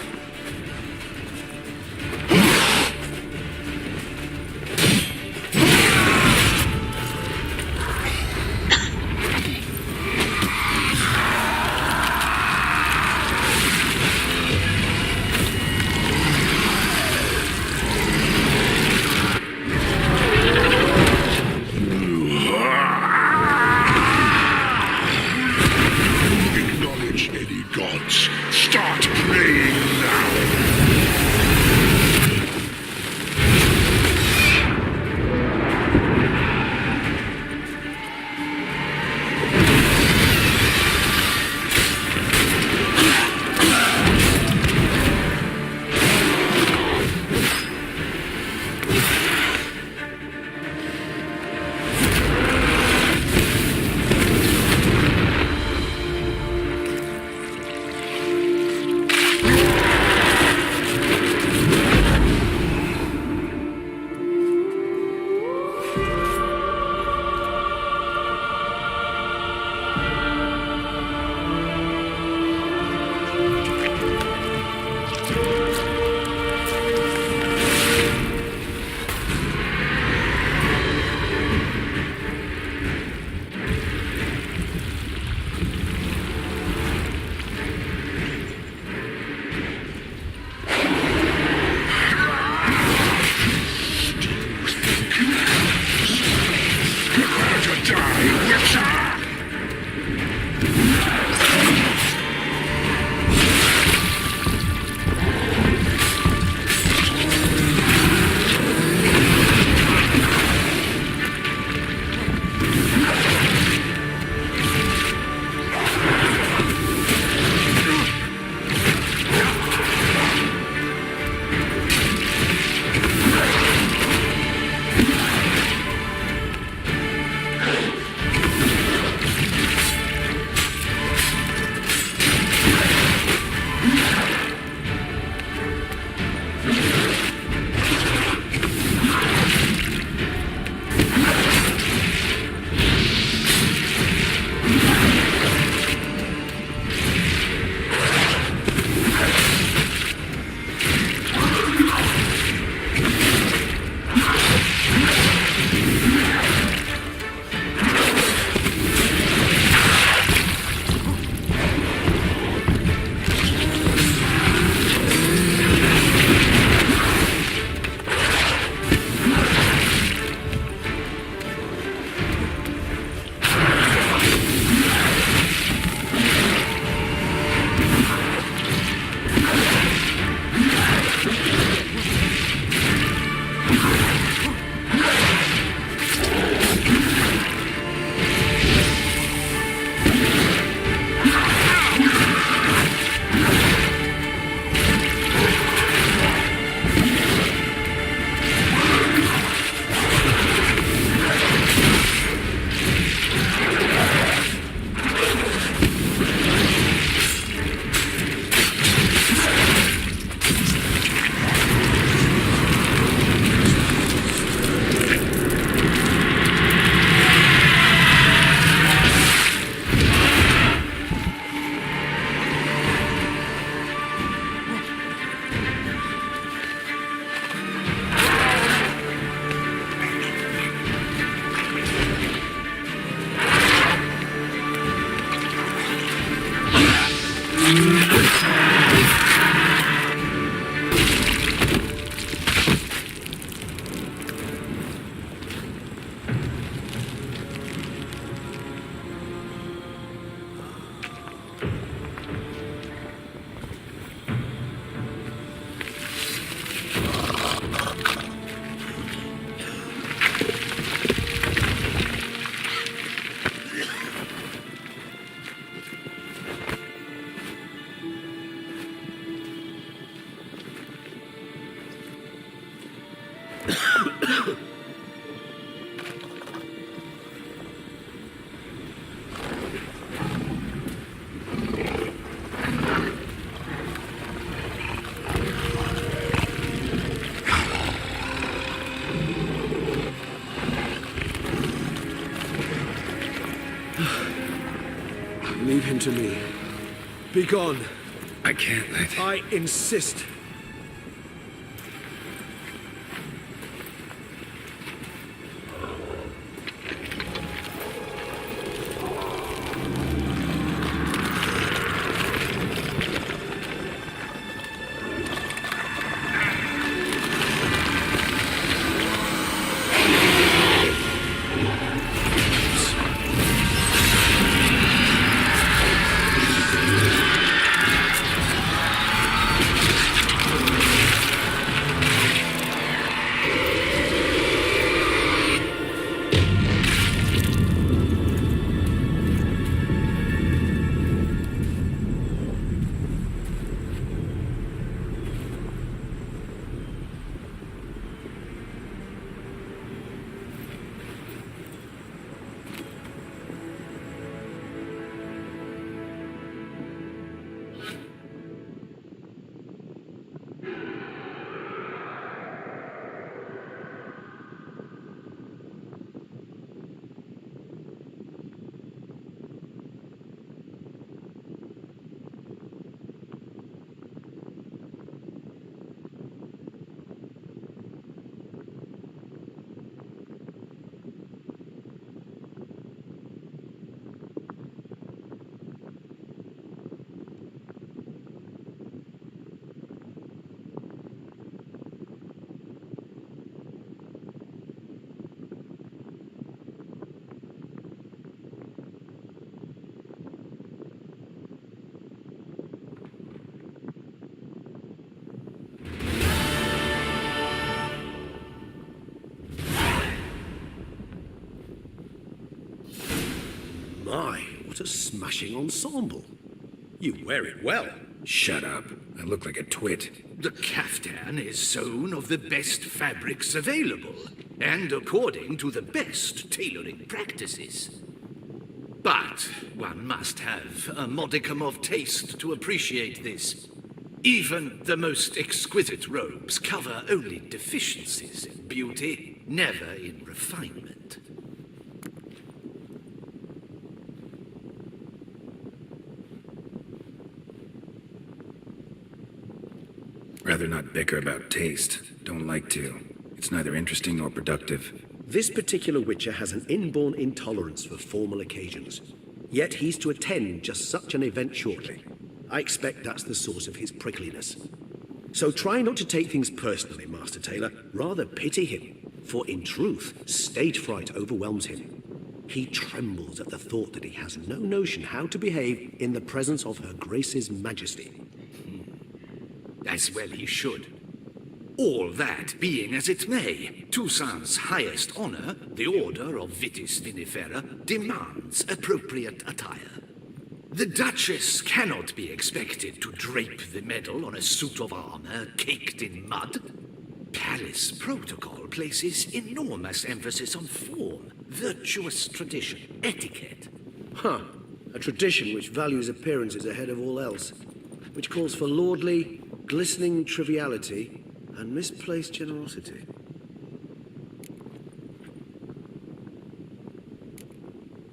Leave him to me. Be gone. I can't let... I insist. My, what a smashing ensemble. You wear it well. Shut up. I look like a twit. The caftan is sewn of the best fabrics available, and according to the best tailoring practices. But one must have a modicum of taste to appreciate this. Even the most exquisite robes cover only deficiencies in beauty, never in refinement. Rather not bicker about taste. Don't like to. It's neither interesting nor productive. This particular Witcher has an inborn intolerance for formal occasions. Yet he's to attend just such an event shortly. I expect that's the source of his prickliness. So try not to take things personally, Master Taylor. Rather pity him. For in truth, stage fright overwhelms him. He trembles at the thought that he has no notion how to behave in the presence of Her Grace's Majesty. As well he should. All that being as it may, Toussaint's highest honor, the Order of Vitis Vinifera, demands appropriate attire. The Duchess cannot be expected to drape the medal on a suit of armor caked in mud. Palace protocol places enormous emphasis on form, virtuous tradition, etiquette. Huh. A tradition which values appearances ahead of all else. Which calls for lordly, glistening triviality and misplaced generosity.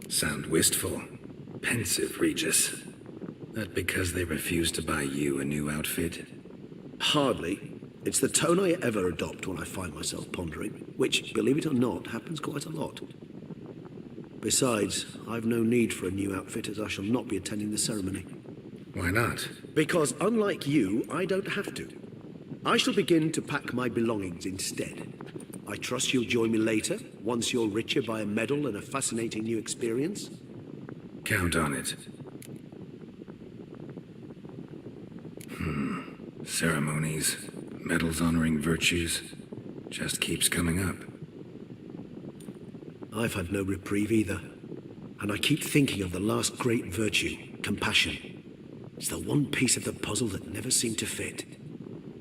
Sound wistful. Pensive, Regis. That because they refuse to buy you a new outfit? Hardly. It's the tone I ever adopt when I find myself pondering, which, believe it or not, happens quite a lot. Besides, I've no need for a new outfit as I shall not be attending the ceremony. Why not? Because unlike you, I don't have to. I shall begin to pack my belongings instead. I trust you'll join me later, once you're richer by a medal and a fascinating new experience. Count on it. Ceremonies, medals honoring virtues, just keeps coming up. I've had no reprieve either. And I keep thinking of the last great virtue, compassion. It's the one piece of the puzzle that never seemed to fit.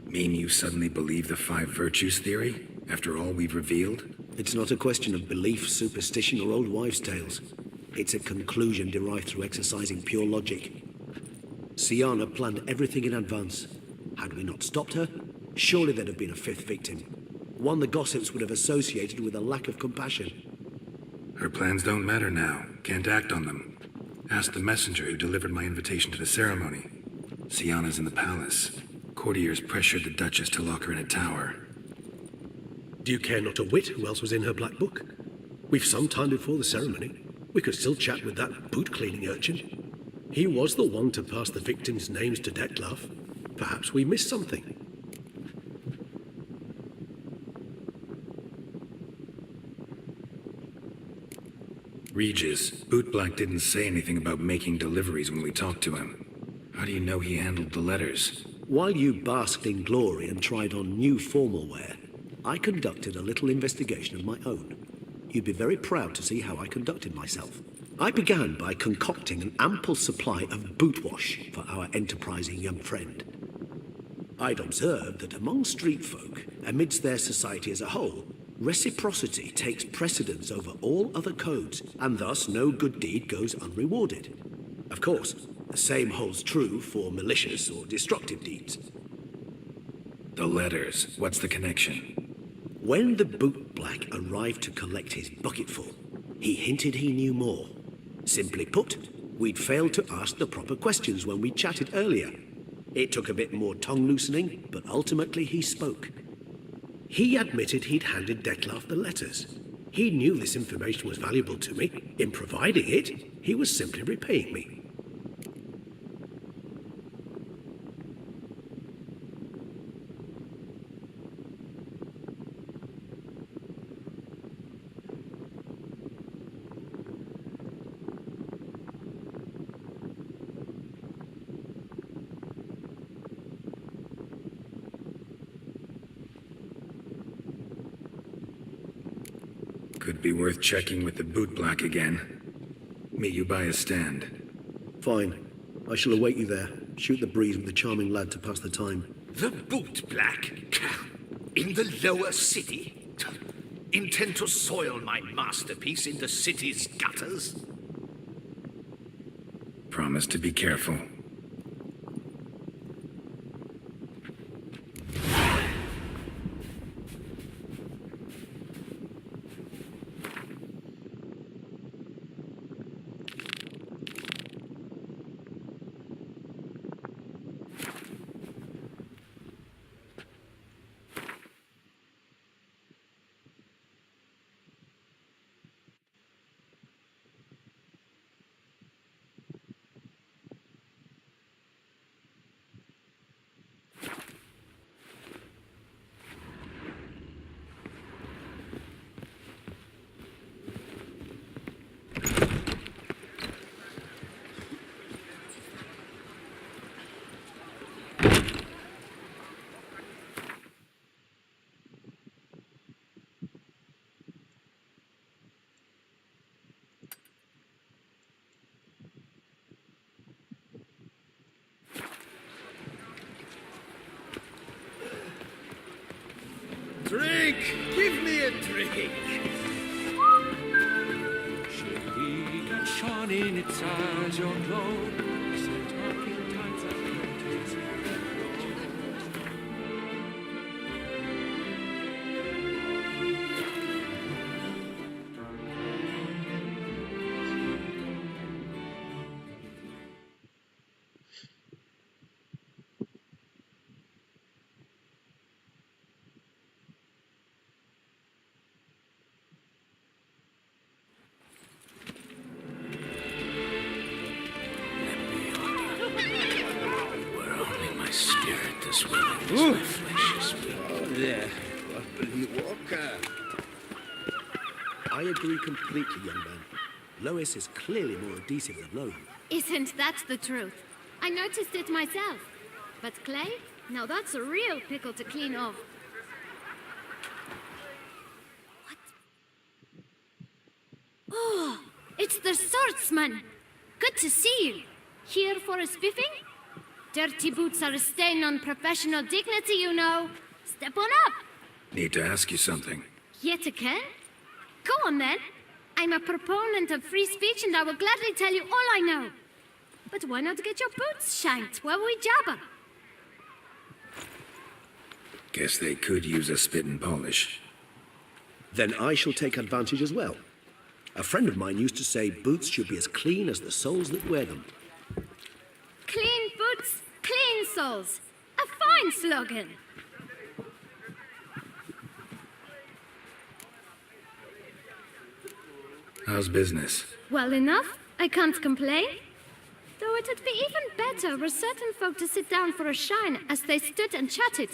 Mean you suddenly believe the 5 virtues theory, after all we've revealed? It's not a question of belief, superstition, or old wives' tales. It's a conclusion derived through exercising pure logic. Syanna planned everything in advance. Had we not stopped her, surely there'd have been a 5th victim. One the gossips would have associated with a lack of compassion. Her plans don't matter now. Can't act on them. Ask the messenger who delivered my invitation to the ceremony. Syanna's in the palace. Courtiers pressured the Duchess to lock her in a tower. Do you care not a whit who else was in her black book? We've some time before the ceremony. We could still chat with that boot-cleaning urchin. He was the one to pass the victims' names to Detlaff. Perhaps we missed something. Regis, Bootblack didn't say anything about making deliveries when we talked to him. How do you know he handled the letters? While you basked in glory and tried on new formal wear, I conducted a little investigation of my own. You'd be very proud to see how I conducted myself. I began by concocting an ample supply of boot wash for our enterprising young friend. I'd observed that among street folk, amidst their society as a whole, reciprocity takes precedence over all other codes, and thus no good deed goes unrewarded. Of course, the same holds true for malicious or destructive deeds. The letters, what's the connection? When the bootblack arrived to collect his bucketful, he hinted he knew more. Simply put, we'd failed to ask the proper questions when we chatted earlier. It took a bit more tongue-loosening, but ultimately he spoke. He admitted he'd handed Detlaff the letters. He knew this information was valuable to me. In providing it, he was simply repaying me. Could be worth checking with the bootblack again. Meet you by a stand. Fine. I shall await you there. Shoot the breeze with the charming lad to pass the time. The bootblack? In the lower city? Intend to soil my masterpiece in the city's gutters? Promise to be careful. Drink! Give me a drink! Got shone in its eyes, your glow. So talking times I I agree completely, young man. Lois is clearly more adhesive than Loam. Isn't that the truth? I noticed it myself. But clay? Now that's a real pickle to clean off. What? Oh, it's the swordsman. Good to see you. Here for a spiffing? Dirty boots are a stain on professional dignity, you know. Step on up. Need to ask you something. Yet again? Go on then. I'm a proponent of free speech and I will gladly tell you all I know. But why not get your boots shanked while we jabber? Guess they could use a spit and polish. Then I shall take advantage as well. A friend of mine used to say boots should be as clean as the soles that wear them. Clean boots, clean souls. A fine slogan. How's business? Well enough. I can't complain. Though it'd be even better were certain folk to sit down for a shine as they stood and chatted.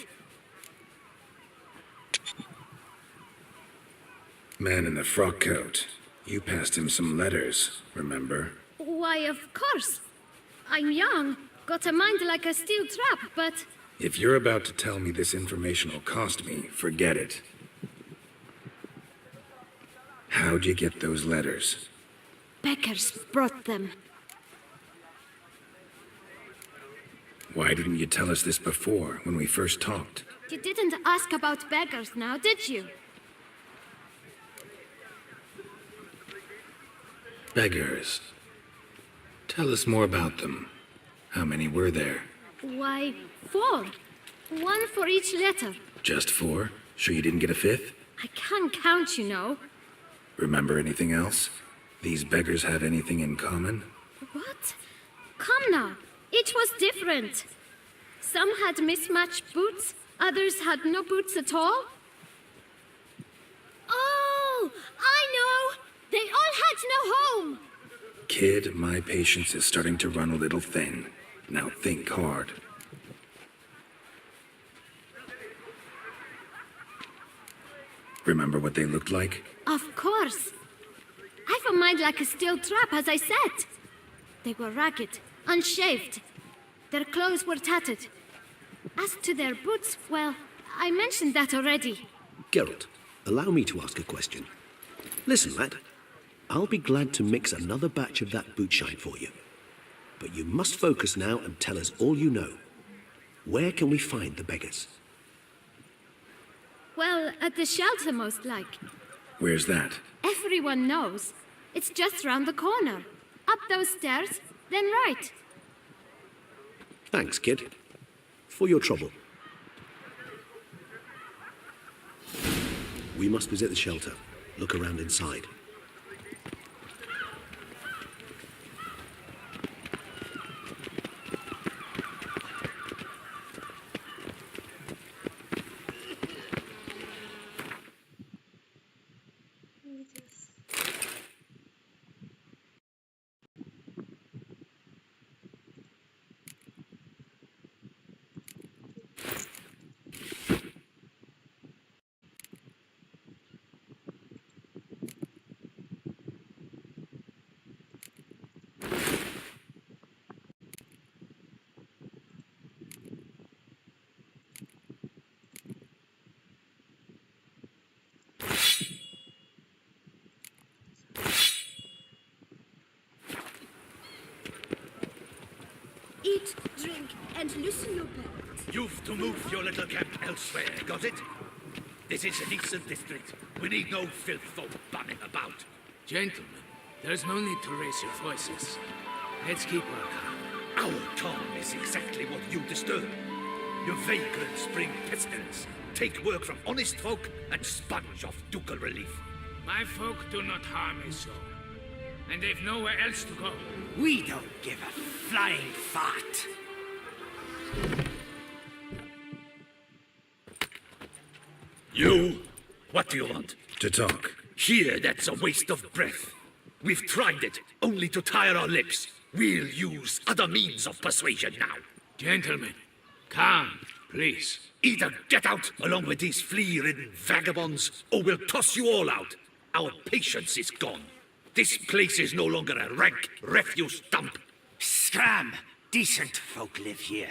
Man in the frock coat. You passed him some letters, remember? Why, of course. I'm young, got a mind like a steel trap, but... If you're about to tell me this information will cost me, forget it. How'd you get those letters? Beggars brought them. Why didn't you tell us this before, when we first talked? You didn't ask about beggars now, did you? Beggars. Tell us more about them. How many were there? Why, 4. 1 for each letter. Just 4? Sure you didn't get a 5th? I can't count, you know. Remember anything else? These beggars have anything in common? What? Come now. Each was different. Some had mismatched boots, others had no boots at all. Oh, I know! They all had no home! Kid, my patience is starting to run a little thin. Now think hard. Remember what they looked like? Of course. I've a mind like a steel trap, as I said. They were ragged, unshaved. Their clothes were tattered. As to their boots, well, I mentioned that already. Geralt, allow me to ask a question. Listen, lad. I'll be glad to mix another batch of that boot shine for you. But you must focus now and tell us all you know. Where can we find the beggars? Well, at the shelter, most like. Where's that? Everyone knows. It's just round the corner. Up those stairs, then right. Thanks, kid. For your trouble. We must visit the shelter. Look around inside. Eat, drink, and loosen your belt. You've to move your little camp elsewhere, got it? This is a decent district. We need no filth folk bunning about. Gentlemen, there's no need to raise your voices. Let's keep our calm. Our calm is exactly what you disturb. Your vagrants bring pestilence. Take work from honest folk and sponge off ducal relief. My folk do not harm a soul. And they've nowhere else to go. We don't give a flying fart. You? What do you want? To talk. Here, that's a waste of breath. We've tried it, only to tire our lips. We'll use other means of persuasion now. Gentlemen, calm, please. Either get out along with these flea-ridden vagabonds, or we'll toss you all out. Our patience is gone. This place is no longer a rank refuse dump. Scram! Decent folk live here.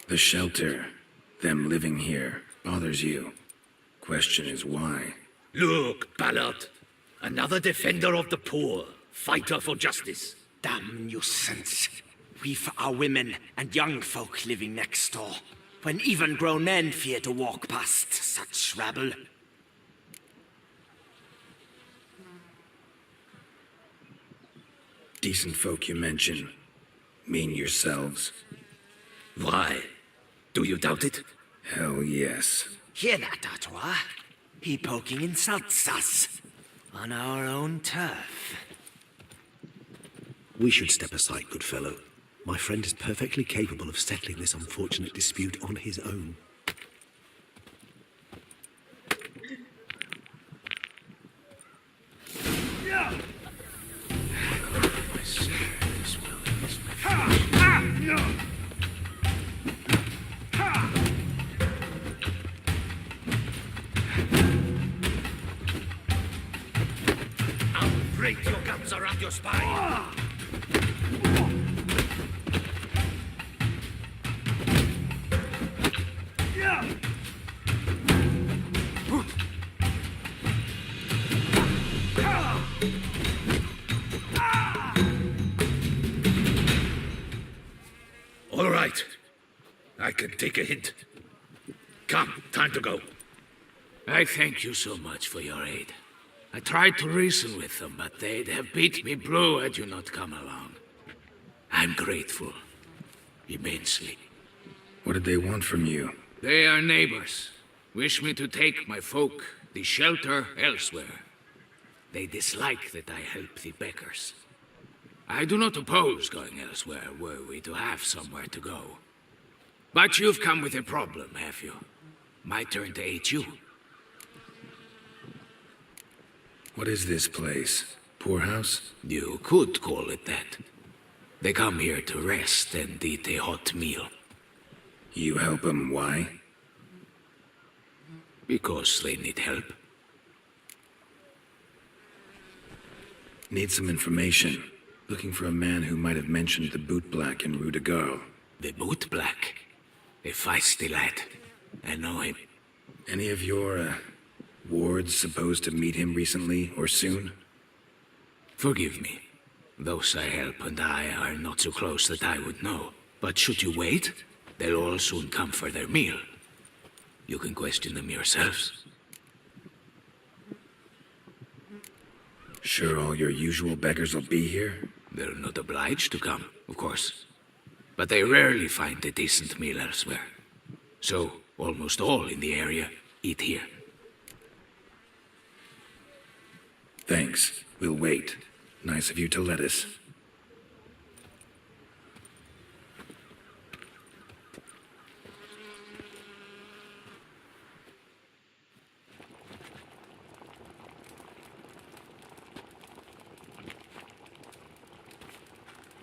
The shelter, them living here, bothers you. Question is why? Look, Ballard. Another defender of the poor. Fighter for justice. Damn nuisance. We've our women and young folk living next door, when even grown men fear to walk past such rabble. Decent folk you mention. Mean yourselves. Why? Do you doubt it? Hell yes. Hear that, Artois? He poking insults us. On our own turf. We should step aside, good fellow. My friend is perfectly capable of settling this unfortunate dispute on his own. Break your guns around your spine. All right. I can take a hint. Come, time to go. I thank you so much for your aid. I tried to reason with them, but they'd have beat me blue had you not come along. I'm grateful. Immensely. What did they want from you? They are neighbors. Wish me to take my folk, the shelter, elsewhere. They dislike that I help the beggars. I do not oppose going elsewhere, were we to have somewhere to go. But you've come with a problem, have you? My turn to aid you. What is this place? Poorhouse? You could call it that. They come here to rest and eat a hot meal. You help them, why? Because they need help. Need some information. Looking for a man who might have mentioned the Boot Black in Rue de Garl. The Boot Black? A feisty lad. I know him. Any of your, wards supposed to meet him recently or soon? Forgive me. Those I help and I are not so close that I would know. But should you wait, they'll all soon come for their meal. You can question them yourselves. Sure all your usual beggars will be here? They're not obliged to come, of course. But they rarely find a decent meal elsewhere. So, almost all in the area eat here. Thanks. We'll wait. Nice of you to let us.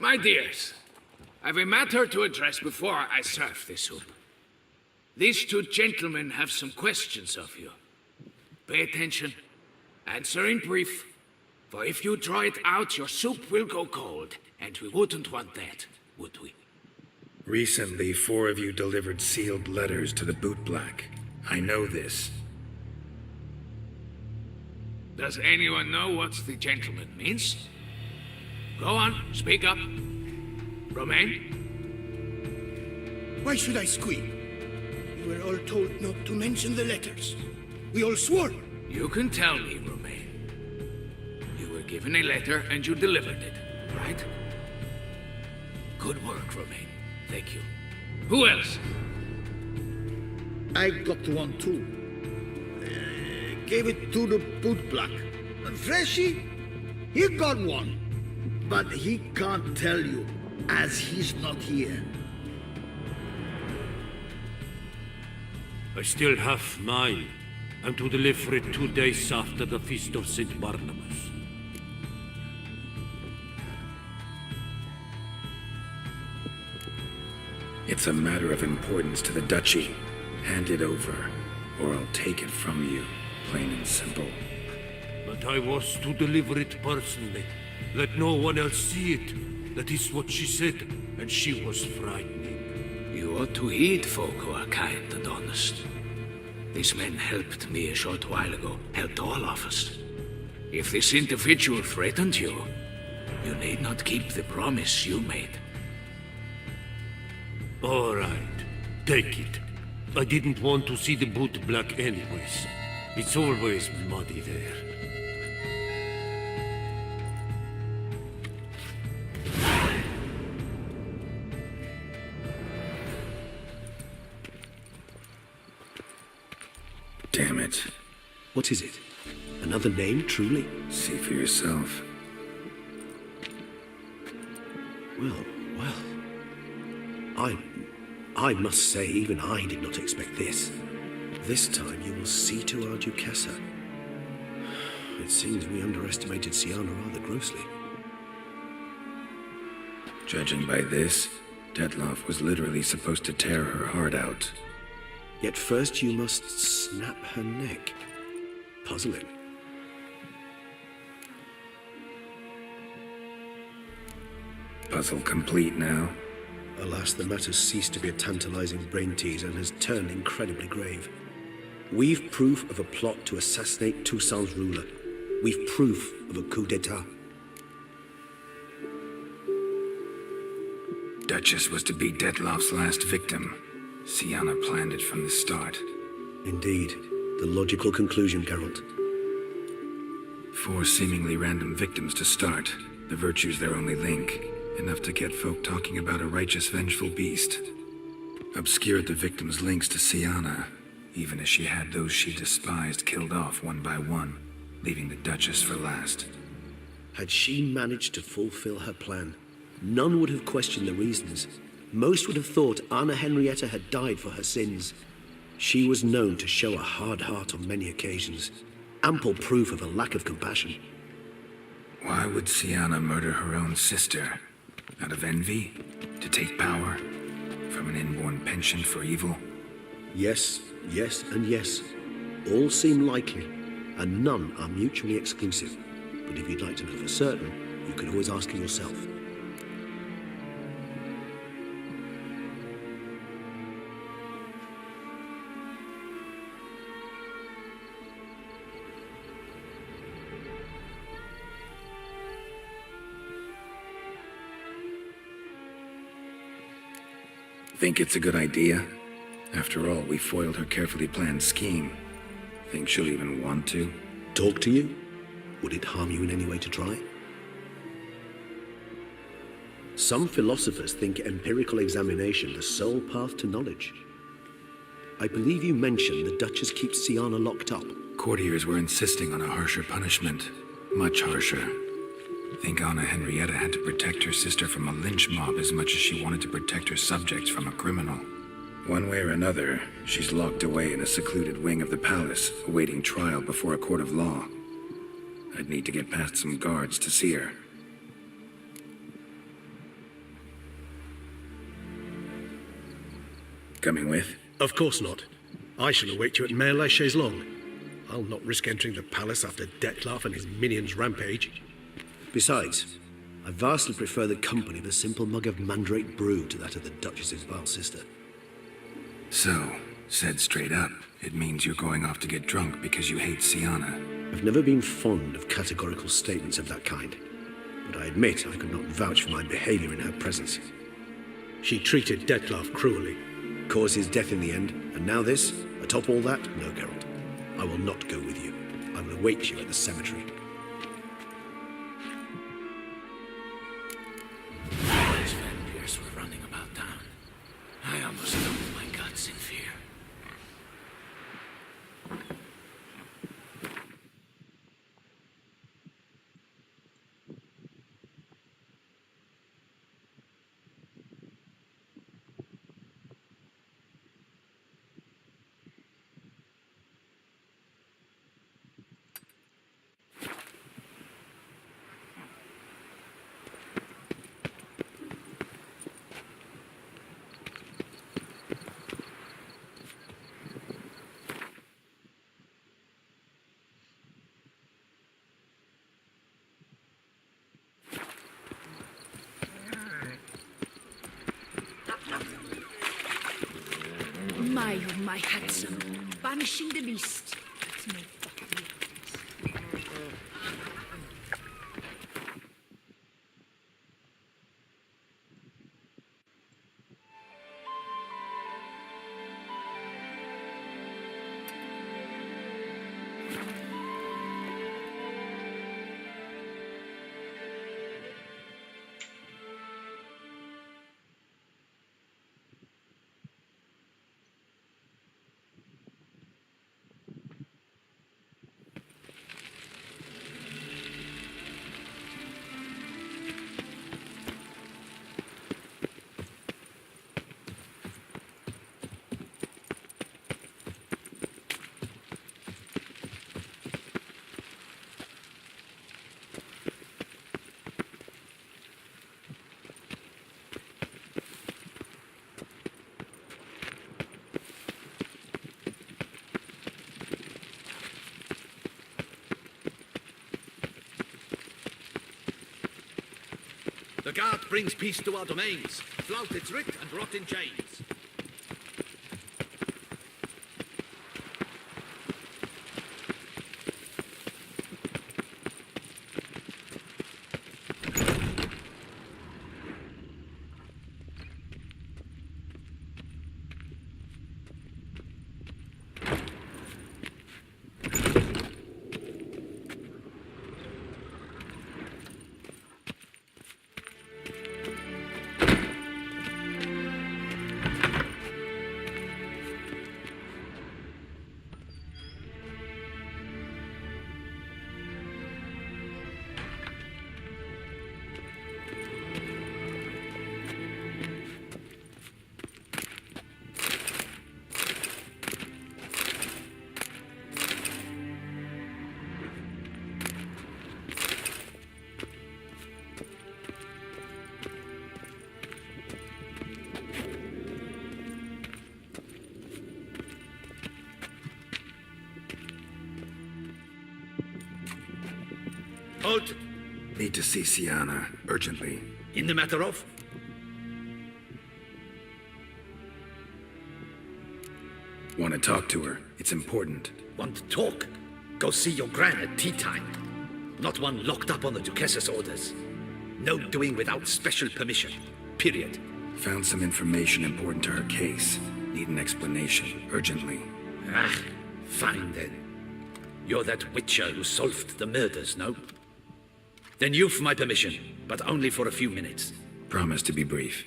My dears, I've a matter to address before I serve this soup. These two gentlemen have some questions of you. Pay attention. Answer in brief. For if you draw it out, your soup will go cold, and we wouldn't want that, would we? Recently, 4 of you delivered sealed letters to the Boot Black. I know this. Does anyone know what the gentleman means? Go on, speak up. Romain? Why should I squeal? We were all told not to mention the letters. We all swore. You can tell me, Romain. You were given a letter and you delivered it, right? Good work, Romain. Thank you. Who else? I got one too. Gave it to the Boot Black. And Freshy, he got one. But he can't tell you, as he's not here. I still have mine. I'm to deliver it 2 days after the Feast of St. Barnabas. It's a matter of importance to the Duchy. Hand it over, or I'll take it from you, plain and simple. But I was to deliver it personally. Let no one else see it. That is what she said, and she was frightening. You ought to heed folk who are kind and honest. These men helped me a short while ago, helped all of us. If this individual threatened you, you need not keep the promise you made. All right, take it. I didn't want to see the Boot Black anyways. It's always muddy there. Damn it. What is it? Another name, truly? See for yourself. Well. I must say, even I did not expect this. This time you will see to our Duchessa. It seems we underestimated Syanna rather grossly. Judging by this, Detlaff was literally supposed to tear her heart out. Yet first you must snap her neck. Puzzling. Puzzle complete now. Alas, the matter's ceased to be a tantalizing brain tease and has turned incredibly grave. We've proof of a plot to assassinate Toussaint's ruler. We've proof of a coup d'etat. Duchess was to be Detlaff's last victim. Syanna planned it from the start. Indeed. The logical conclusion, Geralt. 4 seemingly random victims to start. The virtue's their only link. Enough to get folk talking about a righteous, vengeful beast. Obscured the victims' links to Syanna, even as she had those she despised killed off one by one, leaving the Duchess for last. Had she managed to fulfill her plan, none would have questioned the reasons. Most would have thought Anna Henrietta had died for her sins. She was known to show a hard heart on many occasions. Ample proof of a lack of compassion. Why would Syanna murder her own sister? Out of envy? To take power? From an inborn penchant for evil? Yes, and yes. All seem likely, and none are mutually exclusive. But if you'd like to know for certain, you can always ask yourself. Think it's a good idea? After all, we foiled her carefully planned scheme. Think she'll even want to? Talk to you? Would it harm you in any way to try? Some philosophers think empirical examination the sole path to knowledge. I believe you mentioned the Duchess keeps Syanna locked up. Courtiers were insisting on a harsher punishment. Much harsher. Think Anna Henrietta had to protect her sister from a lynch mob as much as she wanted to protect her subjects from a criminal. One way or another, she's locked away in a secluded wing of the palace, awaiting trial before a court of law. I'd need to get past some guards to see her. Coming with? Of course not. I shall await you at Mare la Chaise-Longue. I'll not risk entering the palace after Detlaff and his minions rampage. Besides, I vastly prefer the company of a simple mug of mandrake brew to that of the Duchess's vile sister. So, said straight up, it means you're going off to get drunk because you hate Syanna. I've never been fond of categorical statements of that kind, but I admit I could not vouch for my behavior in her presence. She treated Detlaff cruelly, caused his death in the end, and now this? Atop all that? No, Geralt. I will not go with you. I will await you at the cemetery. These vampires were running about town. I almost dumped my guts in fear. My handsome, banishing the beast. That's no fucking The guard brings peace to our domains. Flout its writ and rot in chains. Halt! Need to see Syanna, urgently. In the matter of? Want to talk to her. It's important. Want to talk? Go see your gran at tea time. Not one locked up on the Duchess's orders. No doing without special permission. Period. Found some information important to her case. Need an explanation, urgently. Ah, fine then. You're that witcher who solved the murders, no? Then you've my permission, but only for a few minutes. Promise to be brief.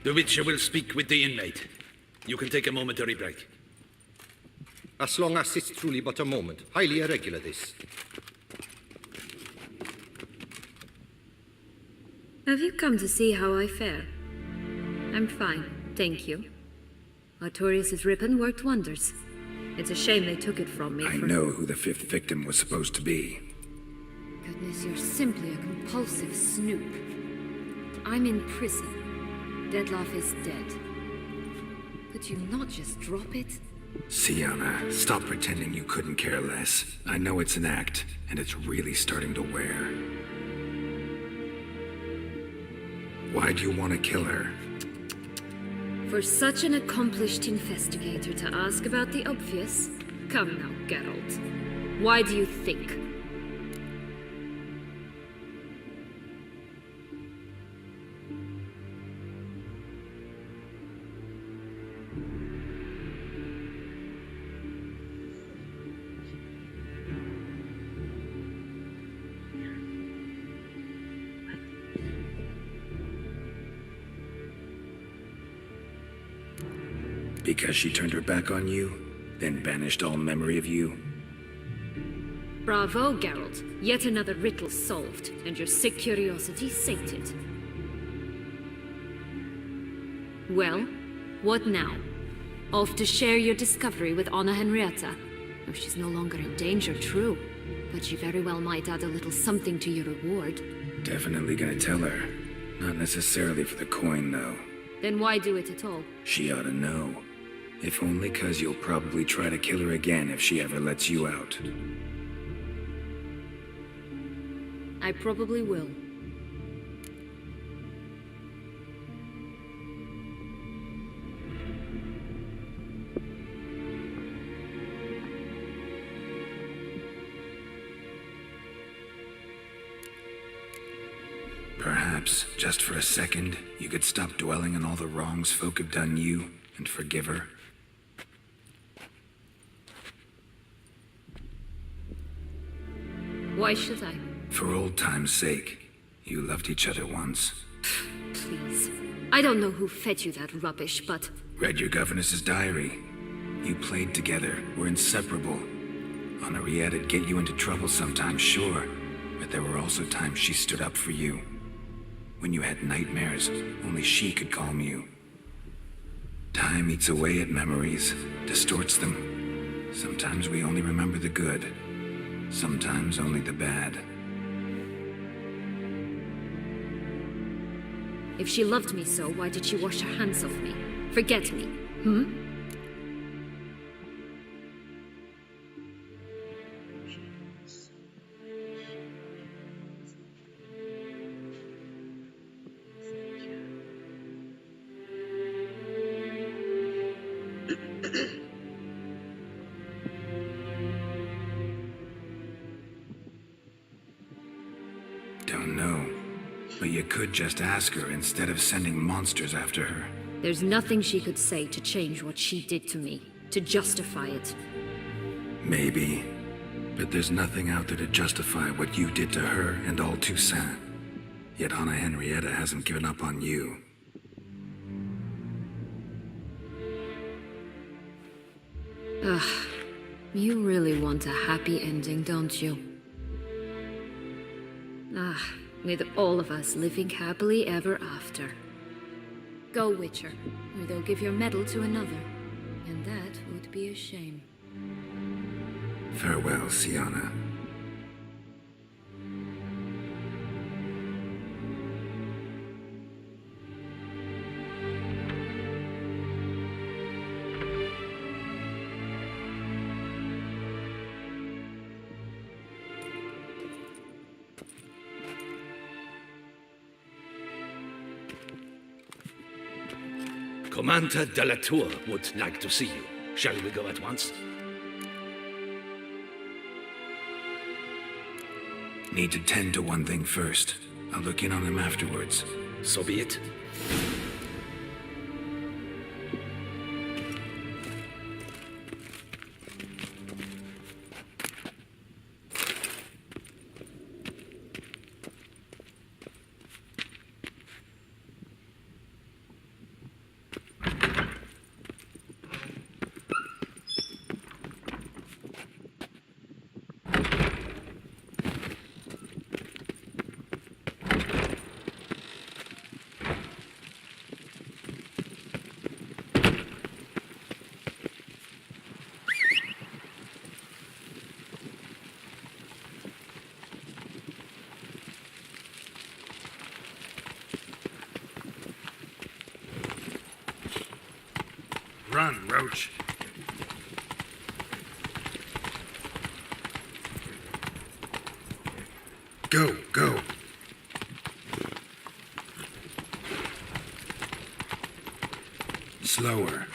The witcher will speak with the inmate. You can take a momentary break. As long as it's truly but a moment. Highly irregular, this. Have you come to see how I fare? I'm fine, thank you. Artorius' ribbon worked wonders. It's a shame they took it from me. I know who the fifth victim was supposed to be. Goodness, you're simply a compulsive snoop. I'm in prison. Detlaff is dead. Could you not just drop it? Syanna, stop pretending you couldn't care less. I know it's an act, and it's really starting to wear. Why do you want to kill her? For such an accomplished investigator to ask about the obvious? Come now, Geralt. Why do you think? Because she turned her back on you, then banished all memory of you? Bravo, Geralt. Yet another riddle solved, and your sick curiosity sated. Well, what now? Off to share your discovery with Anna Henrietta? Oh, she's no longer in danger, true. But she very well might add a little something to your reward. Definitely gonna tell her. Not necessarily for the coin, though. Then why do it at all? She ought to know. If only 'cause you'll probably try to kill her again if she ever lets you out. I probably will. Perhaps, just for a second, you could stop dwelling on all the wrongs folk have done you and forgive her. Why should I? For old time's sake. You loved each other once. Please. I don't know who fed you that rubbish, but... Read your governess's diary. You played together, were inseparable. Henriette'd get you into trouble sometimes, sure. But there were also times she stood up for you. When you had nightmares, only she could calm you. Time eats away at memories, distorts them. Sometimes we only remember the good. Sometimes only the bad. If she loved me so, why did she wash her hands off me? Forget me, hmm? Don't know. But you could just ask her instead of sending monsters after her. There's nothing she could say to change what she did to me, to justify it. Maybe. But there's nothing out there to justify what you did to her and all Toussaint. Yet Anna Henrietta hasn't given up on you. Ugh. You really want a happy ending, don't you? Ah, with all of us living happily ever after. Go, Witcher, or they'll give your medal to another. And that would be a shame. Farewell, Syanna. Commander de la Tour would like to see you. Shall we go at once? Need to tend to one thing first. I'll look in on him afterwards. So be it. Run, Roach. Go, go. Slower.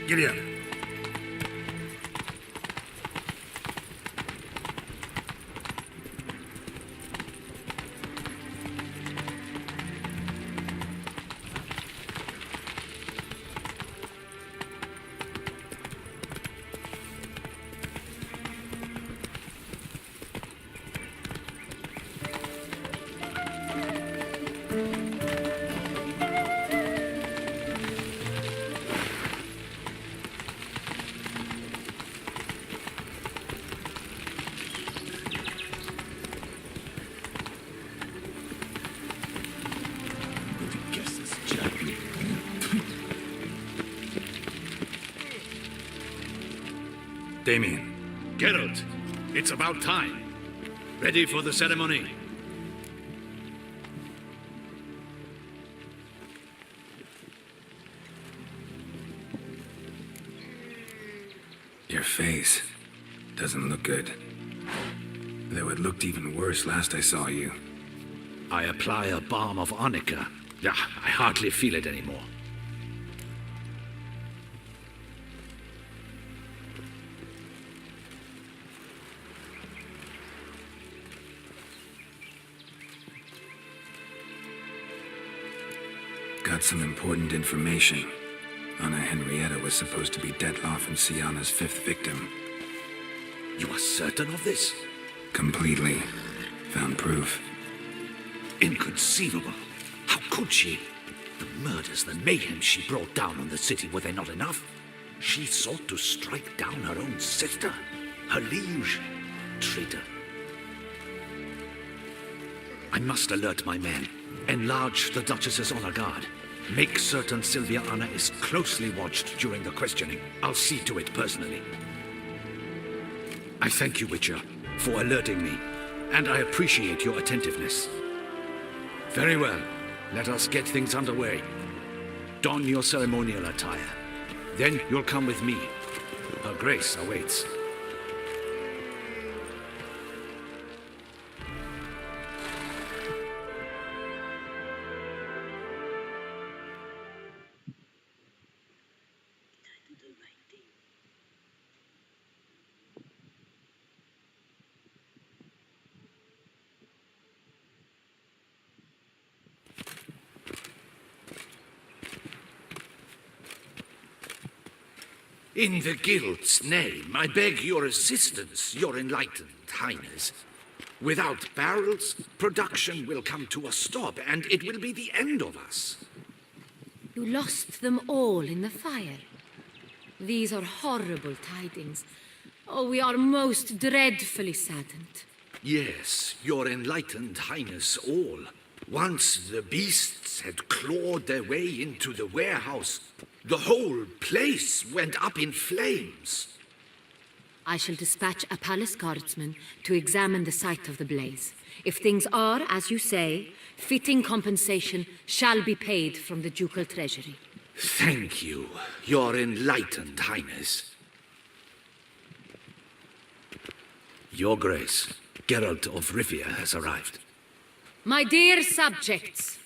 Giddy up. Damien. Geralt, it's about time. Ready for the ceremony? Your face doesn't look good. Though it looked even worse last I saw you. I apply a balm of arnica. I hardly feel it anymore. Got some important information. Anna Henrietta was supposed to be Detlaff and Syanna's 5th victim. You are certain of this? Completely. Found proof. Inconceivable. How could she? The murders, the mayhem she brought down on the city, were they not enough? She sought to strike down her own sister, her liege. Traitor. I must alert my men. Enlarge the Duchess's honor guard. Make certain Syanna is closely watched during the questioning. I'll see to it personally. I thank you, Witcher, for alerting me, and I appreciate your attentiveness. Very well. Let us get things underway. Don your ceremonial attire. Then you'll come with me. Her Grace awaits. In the Guild's name, I beg your assistance, your enlightened highness. Without barrels, production will come to a stop, and it will be the end of us. You lost them all in the fire. These are horrible tidings. Oh, we are most dreadfully saddened. Yes, your enlightened highness all. Once the beasts had clawed their way into the warehouse, the whole place went up in flames. I shall dispatch a palace guardsman to examine the site of the blaze. If things are, as you say, fitting compensation shall be paid from the ducal treasury. Thank you, your enlightened highness. Your Grace, Geralt of Rivia has arrived. My dear subjects,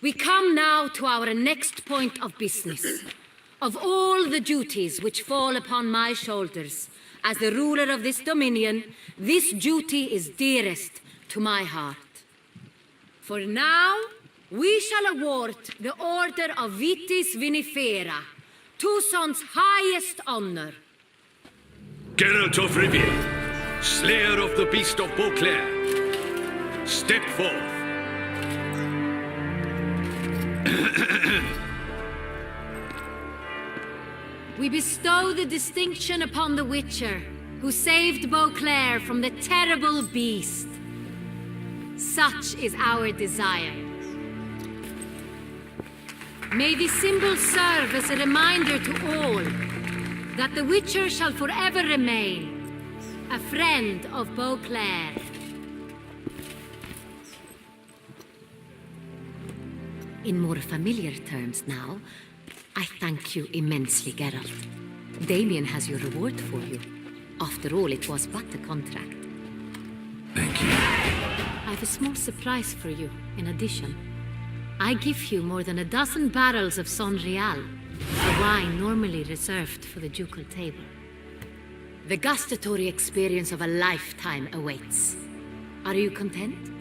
we come now to our next point of business. Of all the duties which fall upon my shoulders, as the ruler of this dominion, this duty is dearest to my heart. For now, we shall award the Order of Vitis Vinifera, Tucson's highest honor. Geralt of Rivia, slayer of the beast of Beauclair, step forth. We bestow the distinction upon the Witcher, who saved Beauclair from the terrible beast. Such is our desire. May this symbol serve as a reminder to all that the Witcher shall forever remain a friend of Beauclair. In more familiar terms now, I thank you immensely, Geralt. Damien has your reward for you. After all, it was but a contract. Thank you. I have a small surprise for you, in addition. I give you more than a dozen barrels of Son Real, a wine normally reserved for the ducal table. The gustatory experience of a lifetime awaits. Are you content?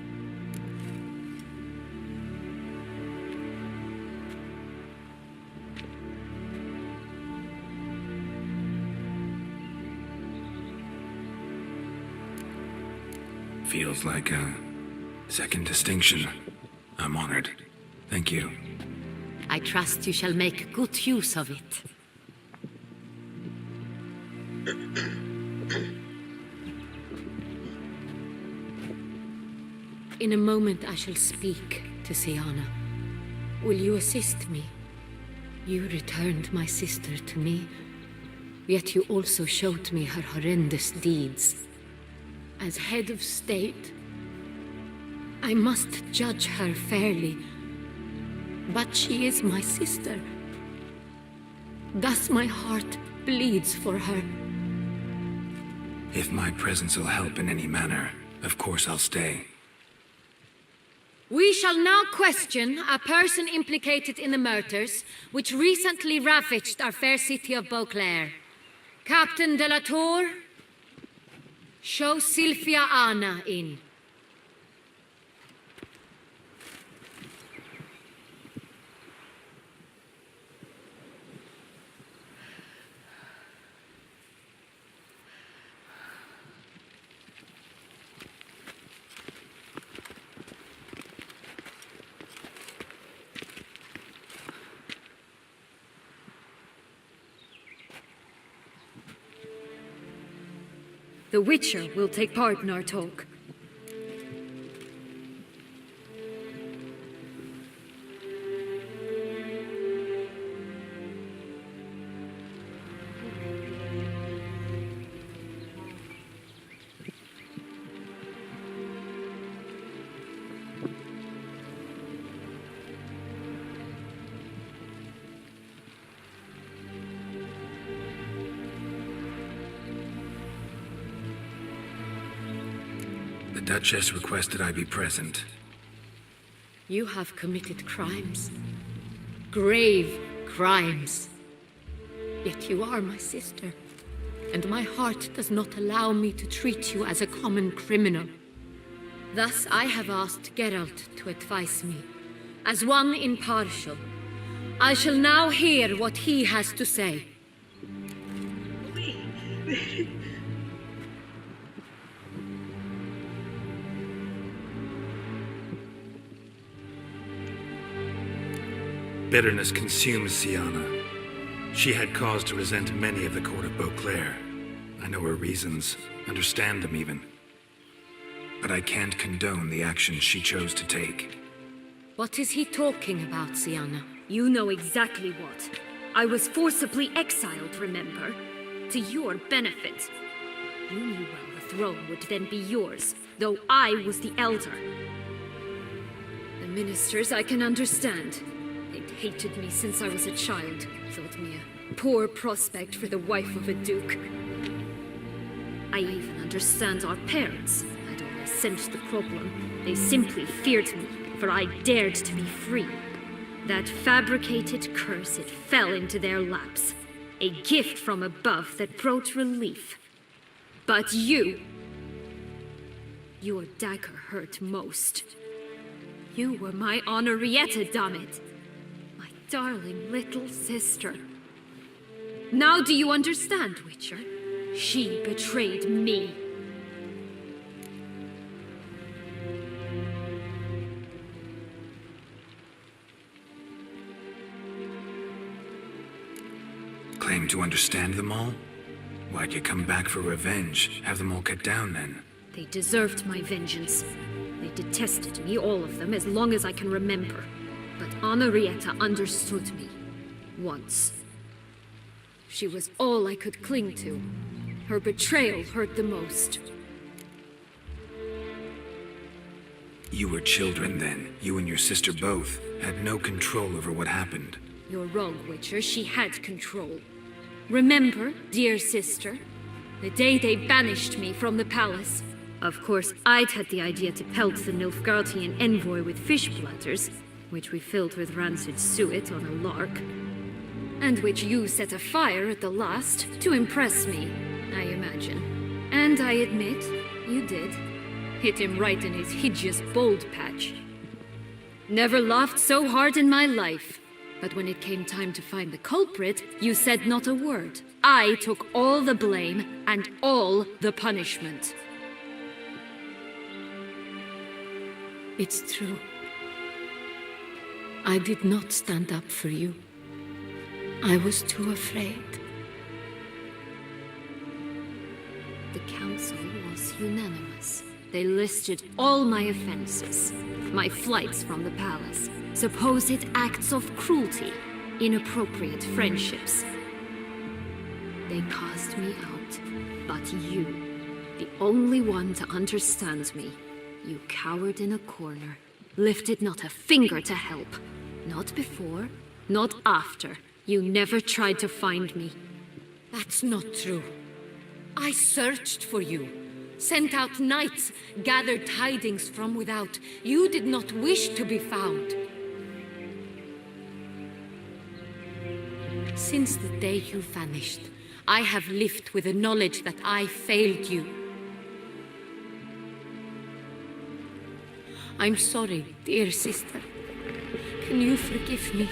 Feels like a second distinction. I'm honored. Thank you. I trust you shall make good use of it. In a moment I shall speak to Syanna. Will you assist me? You returned my sister to me, yet you also showed me her horrendous deeds. As head of state, I must judge her fairly, but she is my sister. Thus my heart bleeds for her. If my presence will help in any manner, of course I'll stay. We shall now question a person implicated in the murders which recently ravaged our fair city of Beauclair. Captain de la Tour, show Syanna in. The Witcher will take part in our talk. Duchess requested I be present. You have committed crimes. Grave crimes. Yet you are my sister, and my heart does not allow me to treat you as a common criminal. Thus I have asked Geralt to advise me, as one impartial. I shall now hear what he has to say. Bitterness consumes Syanna. She had cause to resent many of the court of Beauclair. I know her reasons, understand them even. But I can't condone the actions she chose to take. What is he talking about, Syanna? You know exactly what. I was forcibly exiled, remember? To your benefit. You knew well the throne would then be yours, though I was the elder. The ministers I can understand. They'd hated me since I was a child, thought me a poor prospect for the wife of a duke. I even understand our parents. I'd always sensed the problem. They simply feared me, for I dared to be free. That fabricated curse, it fell into their laps. A gift from above that brought relief. But you... Your dagger hurt most. You were my Henrietta, damn it. My darling little sister. Now do you understand, Witcher? She betrayed me. Claim to understand them all? Why'd you come back for revenge? Have them all cut down, then? They deserved my vengeance. They detested me, all of them, as long as I can remember. But Henrietta understood me. Once. She was all I could cling to. Her betrayal hurt the most. You were children then. You and your sister both had no control over what happened. You're wrong, Witcher. She had control. Remember, dear sister, the day they banished me from the palace? Of course, I'd had the idea to pelt the Nilfgaardian envoy with fish bladders, which we filled with rancid suet on a lark, and which you set afire at the last to impress me, I imagine. And I admit, you did. Hit him right in his hideous bald patch. Never laughed so hard in my life. But when it came time to find the culprit, you said not a word. I took all the blame and all the punishment. It's true. I did not stand up for you. I was too afraid. The council was unanimous. They listed all my offenses. My flights from the palace. Supposed acts of cruelty, inappropriate friendships. They cast me out, but you, the only one to understand me, you cowered in a corner, lifted not a finger to help. Not before, not after. You never tried to find me. That's not true. I searched for you, sent out knights, gathered tidings from without. You did not wish to be found. Since the day you vanished, I have lived with the knowledge that I failed you. I'm sorry, dear sister. Can you forgive me?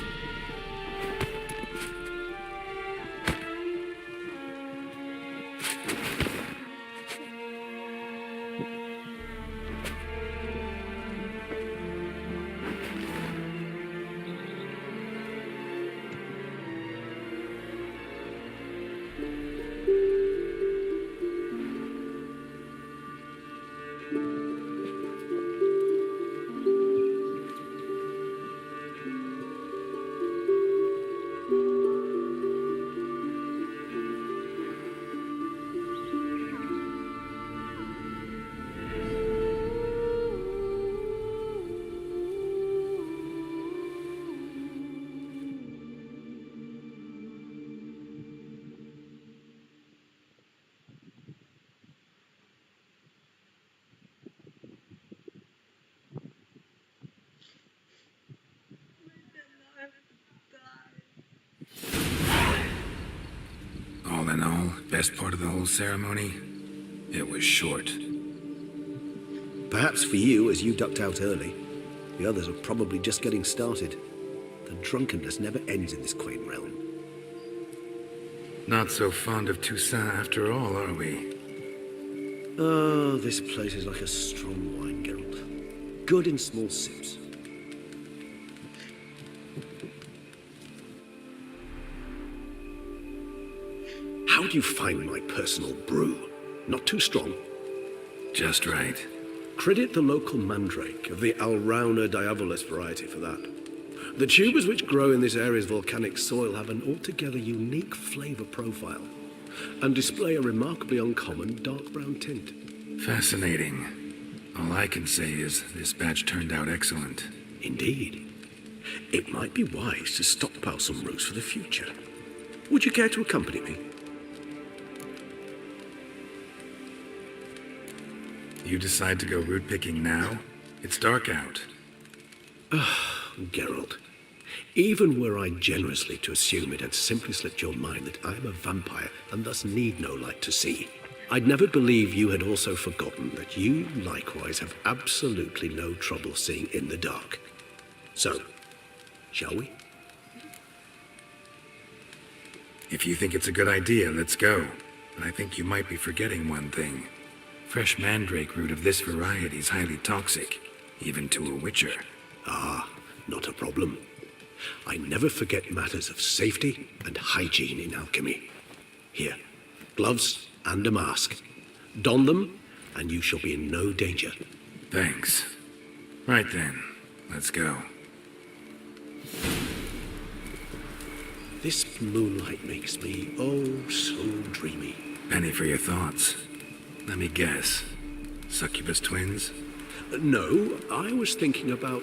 in all, best part of the whole ceremony, it was short. Perhaps for you, as you ducked out early. The others are probably just getting started. The drunkenness never ends in this quaint realm. Not so fond of Toussaint after all, are we? Oh, this place is like a strong wine, Geralt. Good in small sips. How do you find my personal brew? Not too strong? Just right. Credit the local mandrake of the Alrauna diabolus variety for that. The tubers which grow in this area's volcanic soil have an altogether unique flavor profile and display a remarkably uncommon dark brown tint. Fascinating. All I can say is this batch turned out excellent. Indeed. It might be wise to stockpile some roots for the future. Would you care to accompany me? You decide to go root picking now? It's dark out. Geralt, even were I generously to assume it had simply slipped your mind that I am a vampire and thus need no light to see, I'd never believe you had also forgotten that you likewise have absolutely no trouble seeing in the dark. So, shall we? If you think it's a good idea, let's go. But I think you might be forgetting one thing. Fresh mandrake root of this variety is highly toxic, even to a witcher. Ah, not a problem. I never forget matters of safety and hygiene in alchemy. Here, gloves and a mask. Don them, and you shall be in no danger. Thanks. Right then, let's go. This moonlight makes me, oh, so dreamy. Penny for your thoughts. Let me guess. Succubus twins? No, I was thinking about,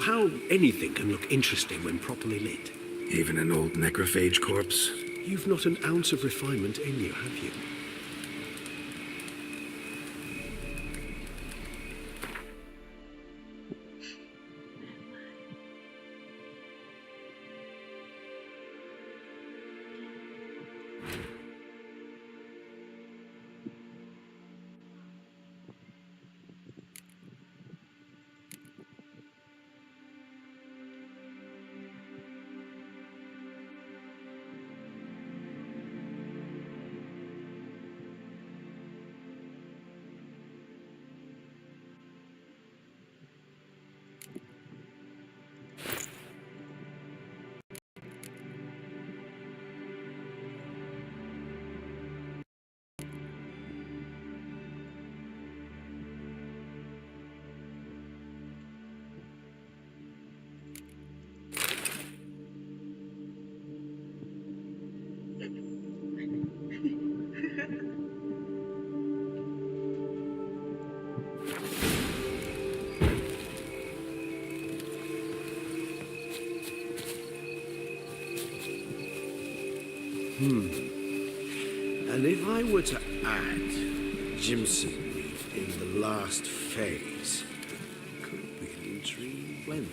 how anything can look interesting when properly lit. Even an old necrophage corpse? You've not an ounce of refinement in you, have you? And if I were to add Jimson leaf in the last phase, it could be an intriguing blend.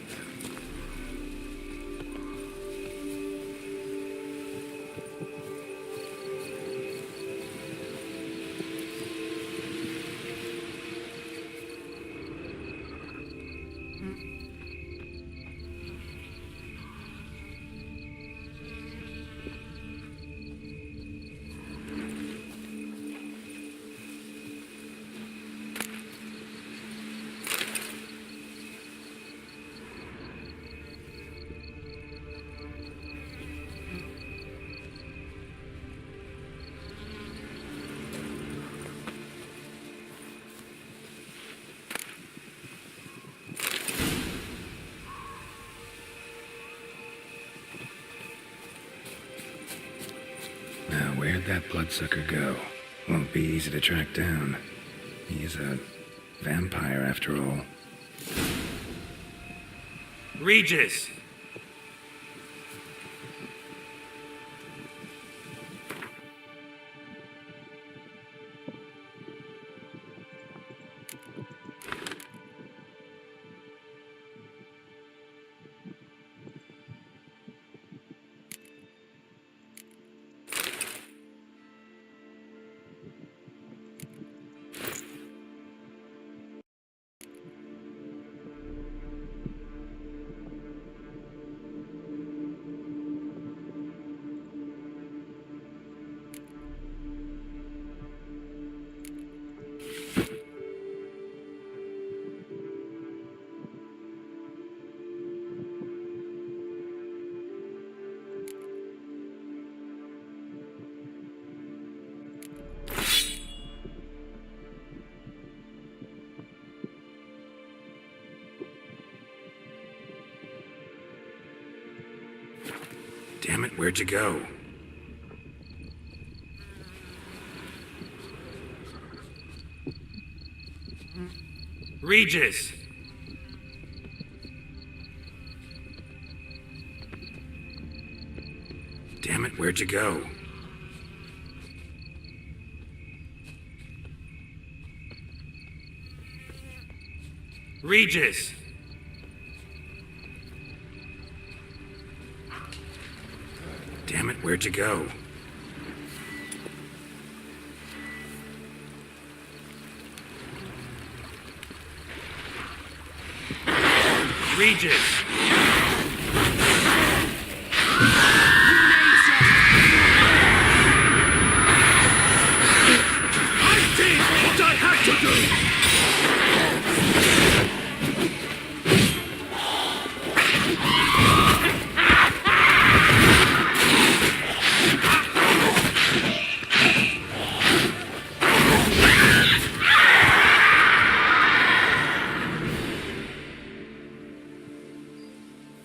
Now, where'd that bloodsucker go? Won't be easy to track down. He is a vampire, after all. Regis! Damn it, where'd you go? Regis! Damn it, where'd you go? Regis! Damn it, where'd you go? Regis! I did what I had to do!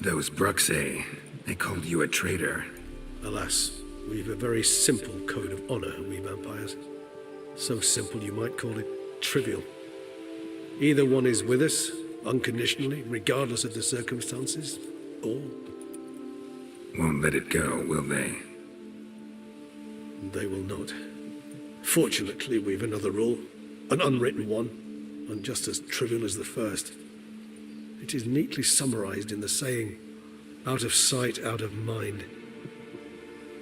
Those Bruxay, they called you a traitor. Alas, we've a very simple code of honor, we vampires. So simple you might call it trivial. Either one is with us, unconditionally, regardless of the circumstances, or... Won't let it go, will they? They will not. Fortunately, we've another rule, an unwritten one, and just as trivial as the first. It is neatly summarized in the saying, out of sight, out of mind.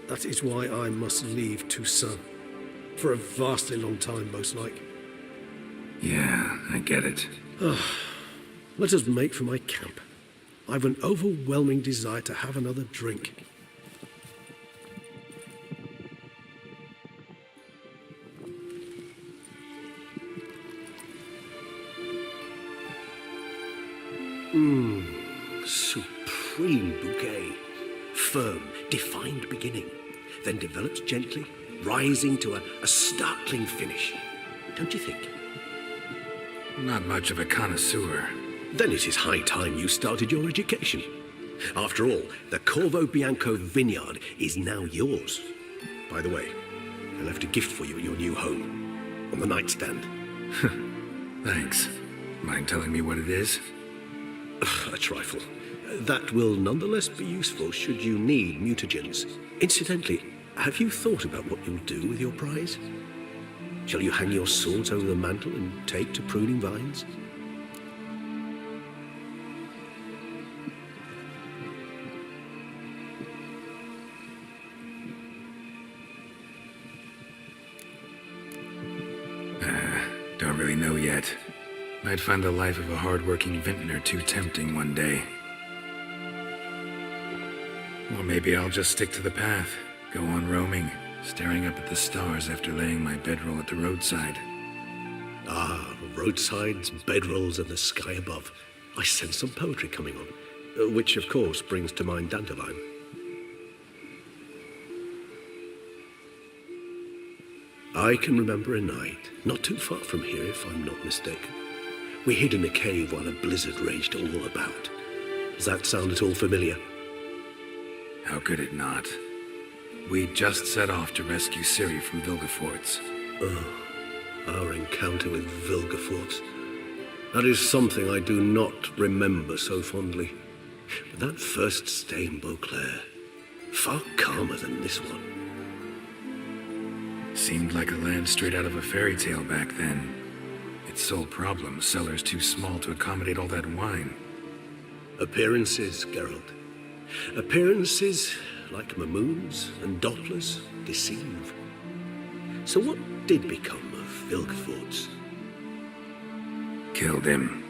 That is why I must leave Toussaint. For a vastly long time, most like. Yeah, I get it. Let us make for my camp. I've an overwhelming desire to have another drink. Supreme bouquet. Firm, defined beginning, then develops gently, rising to a startling finish. Don't you think? Not much of a connoisseur. Then it is high time you started your education. After all, the Corvo Bianco vineyard is now yours. By the way, I left a gift for you at your new home, on the nightstand. Thanks. Mind telling me what it is? A trifle. That will nonetheless be useful should you need mutagens. Incidentally, have you thought about what you'll do with your prize? Shall you hang your swords over the mantle and take to pruning vines? Don't really know yet. Might find the life of a hard-working vintner too tempting one day. Or maybe I'll just stick to the path, go on roaming, staring up at the stars after laying my bedroll at the roadside. Ah, roadsides, bedrolls, and the sky above. I sense some poetry coming on, which of course brings to mind Dandelion. I can remember a night, not too far from here if I'm not mistaken. We hid in a cave while a blizzard raged all about. Does that sound at all familiar? How could it not? We just set off to rescue Ciri from Vilgefortz. Oh, our encounter with Vilgefortz. That is something I do not remember so fondly. But that first stay in Beauclair, far calmer than this one. Seemed like a land straight out of a fairy tale back then. Its sole problem, cellars too small to accommodate all that wine. Appearances, Geralt. Appearances, like mamoons and dopplers, deceive. So what did become of Vilgefortz? Killed him.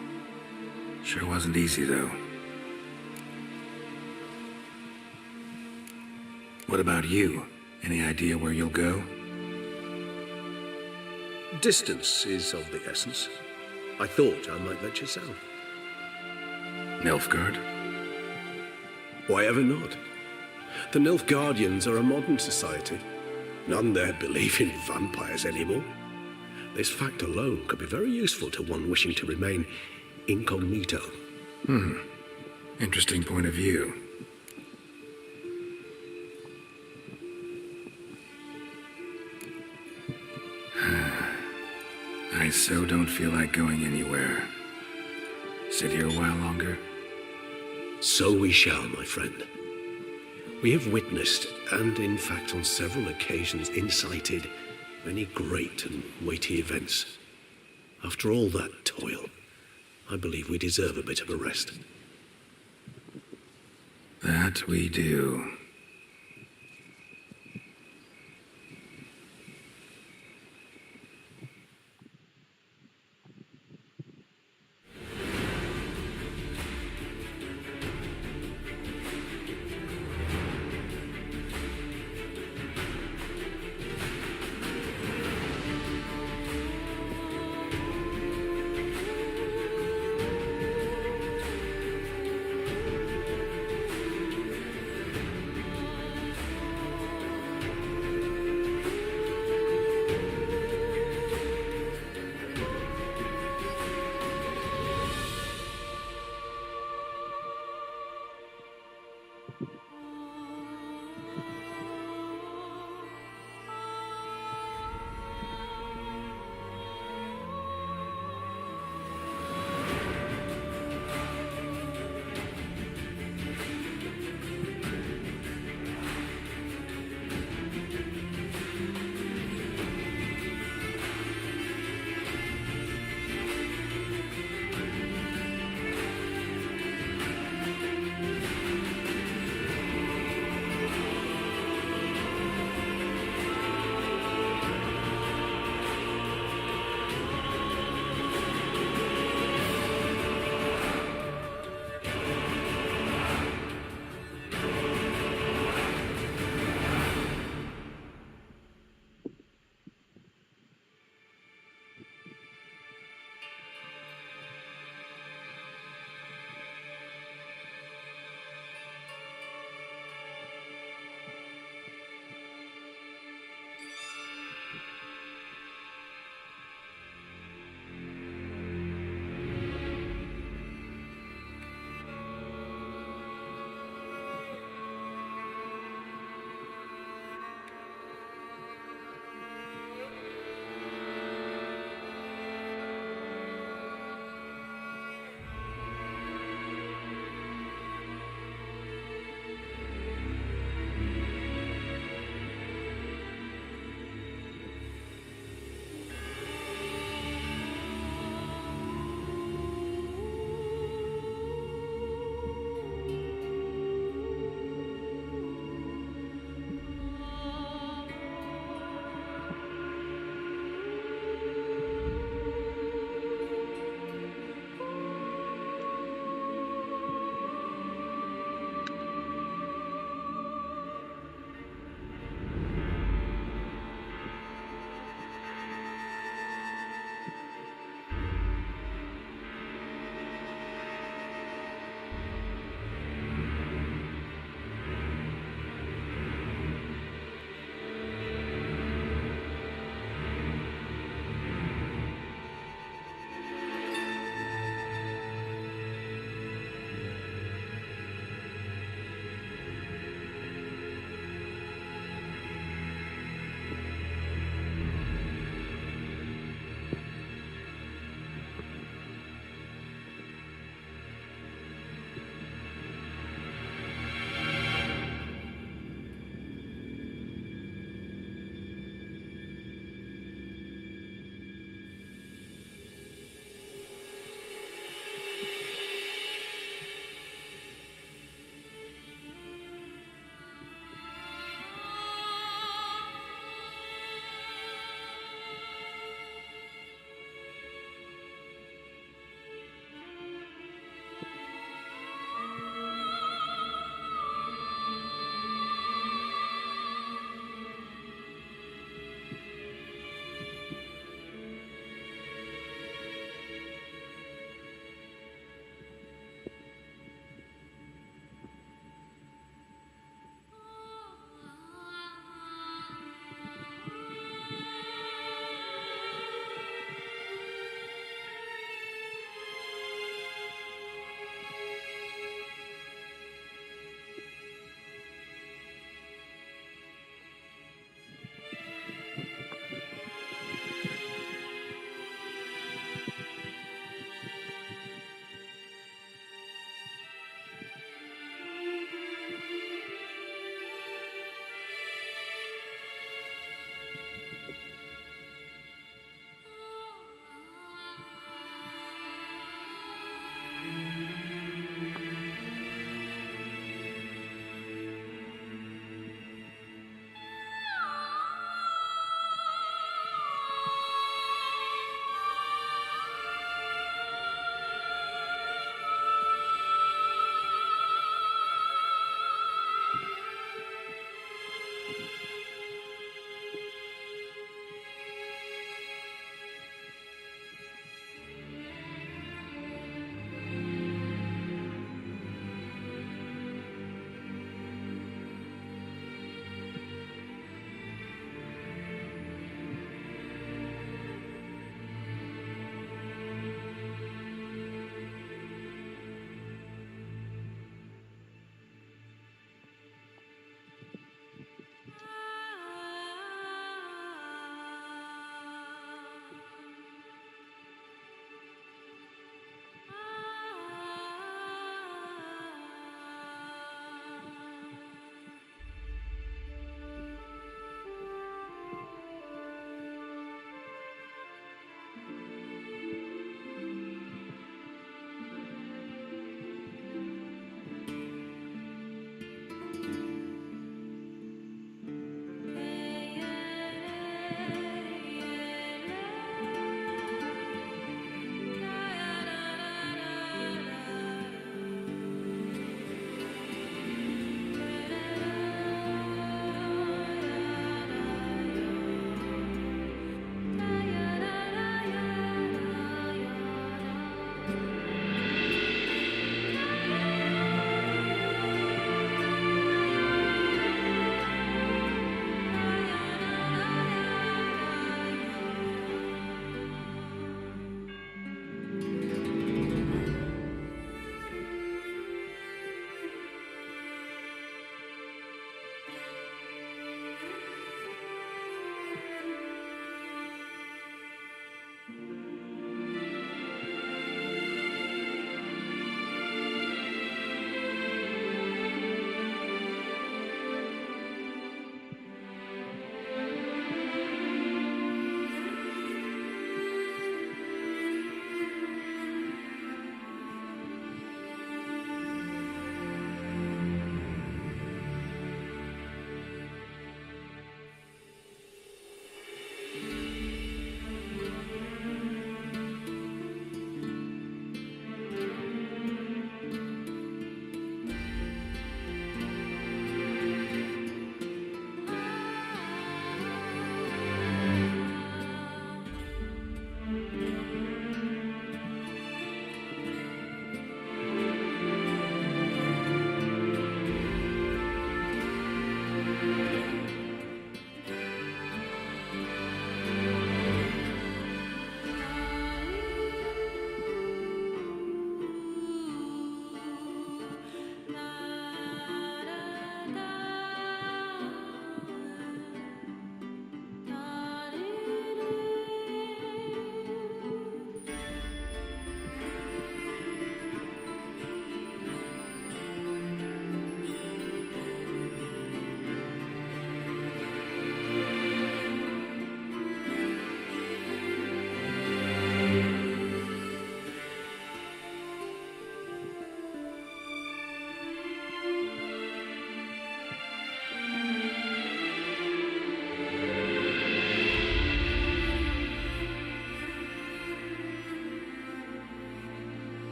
Sure wasn't easy, though. What about you? Any idea where you'll go? Distance is of the essence. I thought I might venture south. Nilfgaard? Why ever not? The Nilfgaardians are a modern society. None there believe in vampires anymore. This fact alone could be very useful to one wishing to remain incognito. Interesting point of view. I so don't feel like going anywhere. Sit here a while longer? So we shall, my friend. We have witnessed, and in fact on several occasions incited, many great and weighty events. After all that toil, I believe we deserve a bit of a rest. That we do.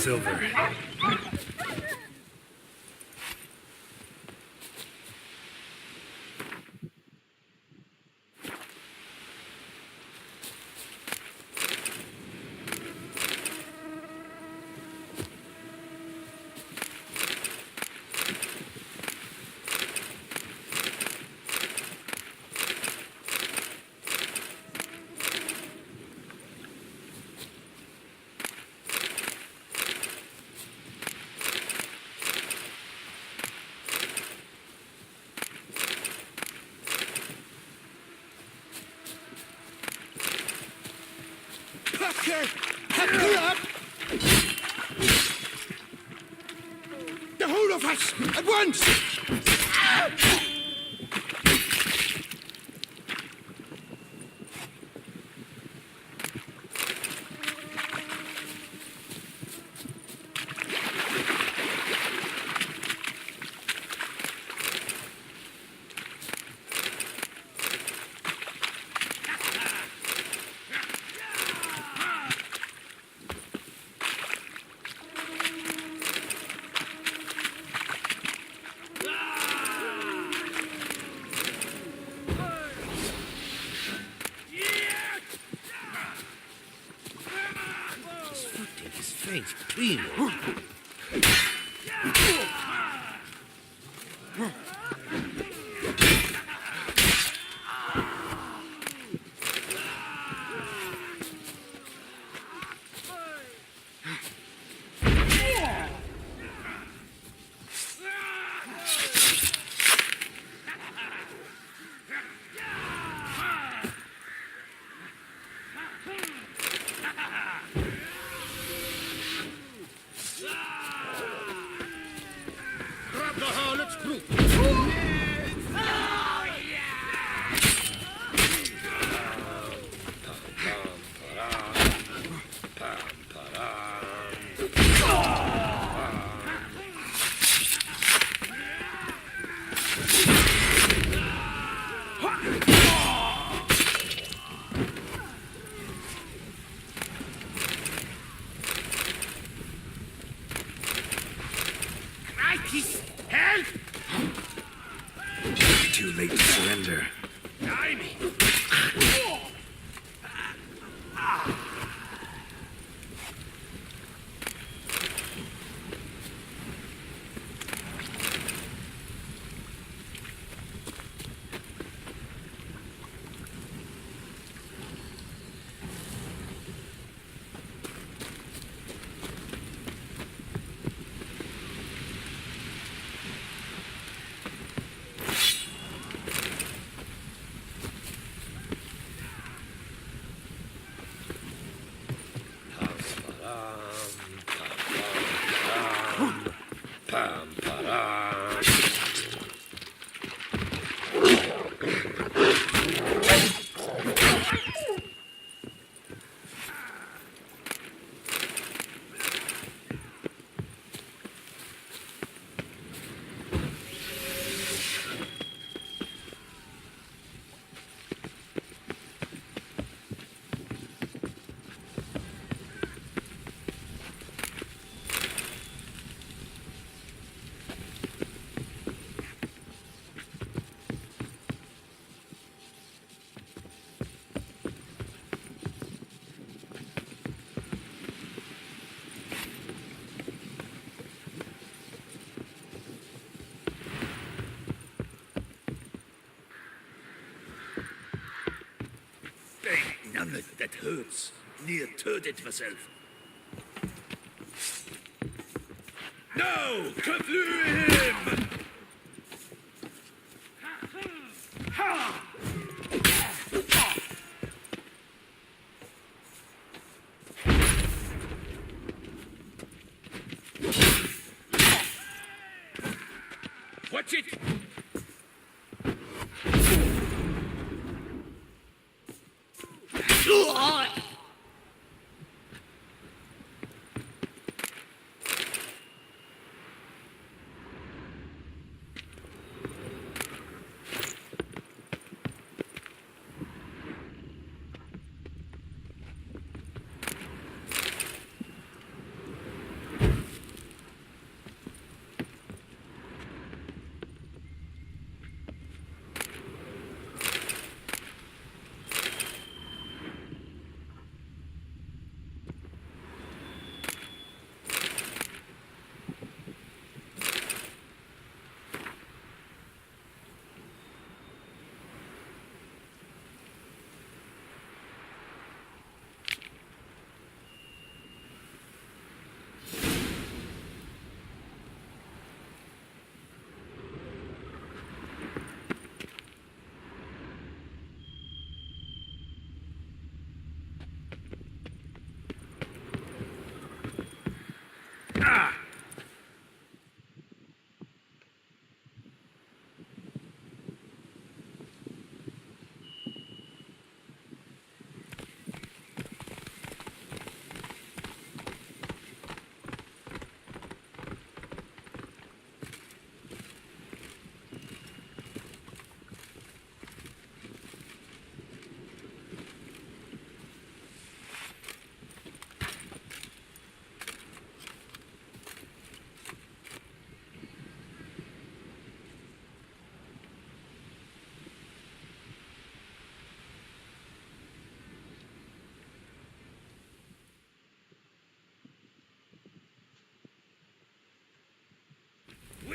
silver. Help me up! The whole of us, at once! Clean. Help! Too late to surrender. That hurts. Near turdet myself. No! Conflue him! Watch it!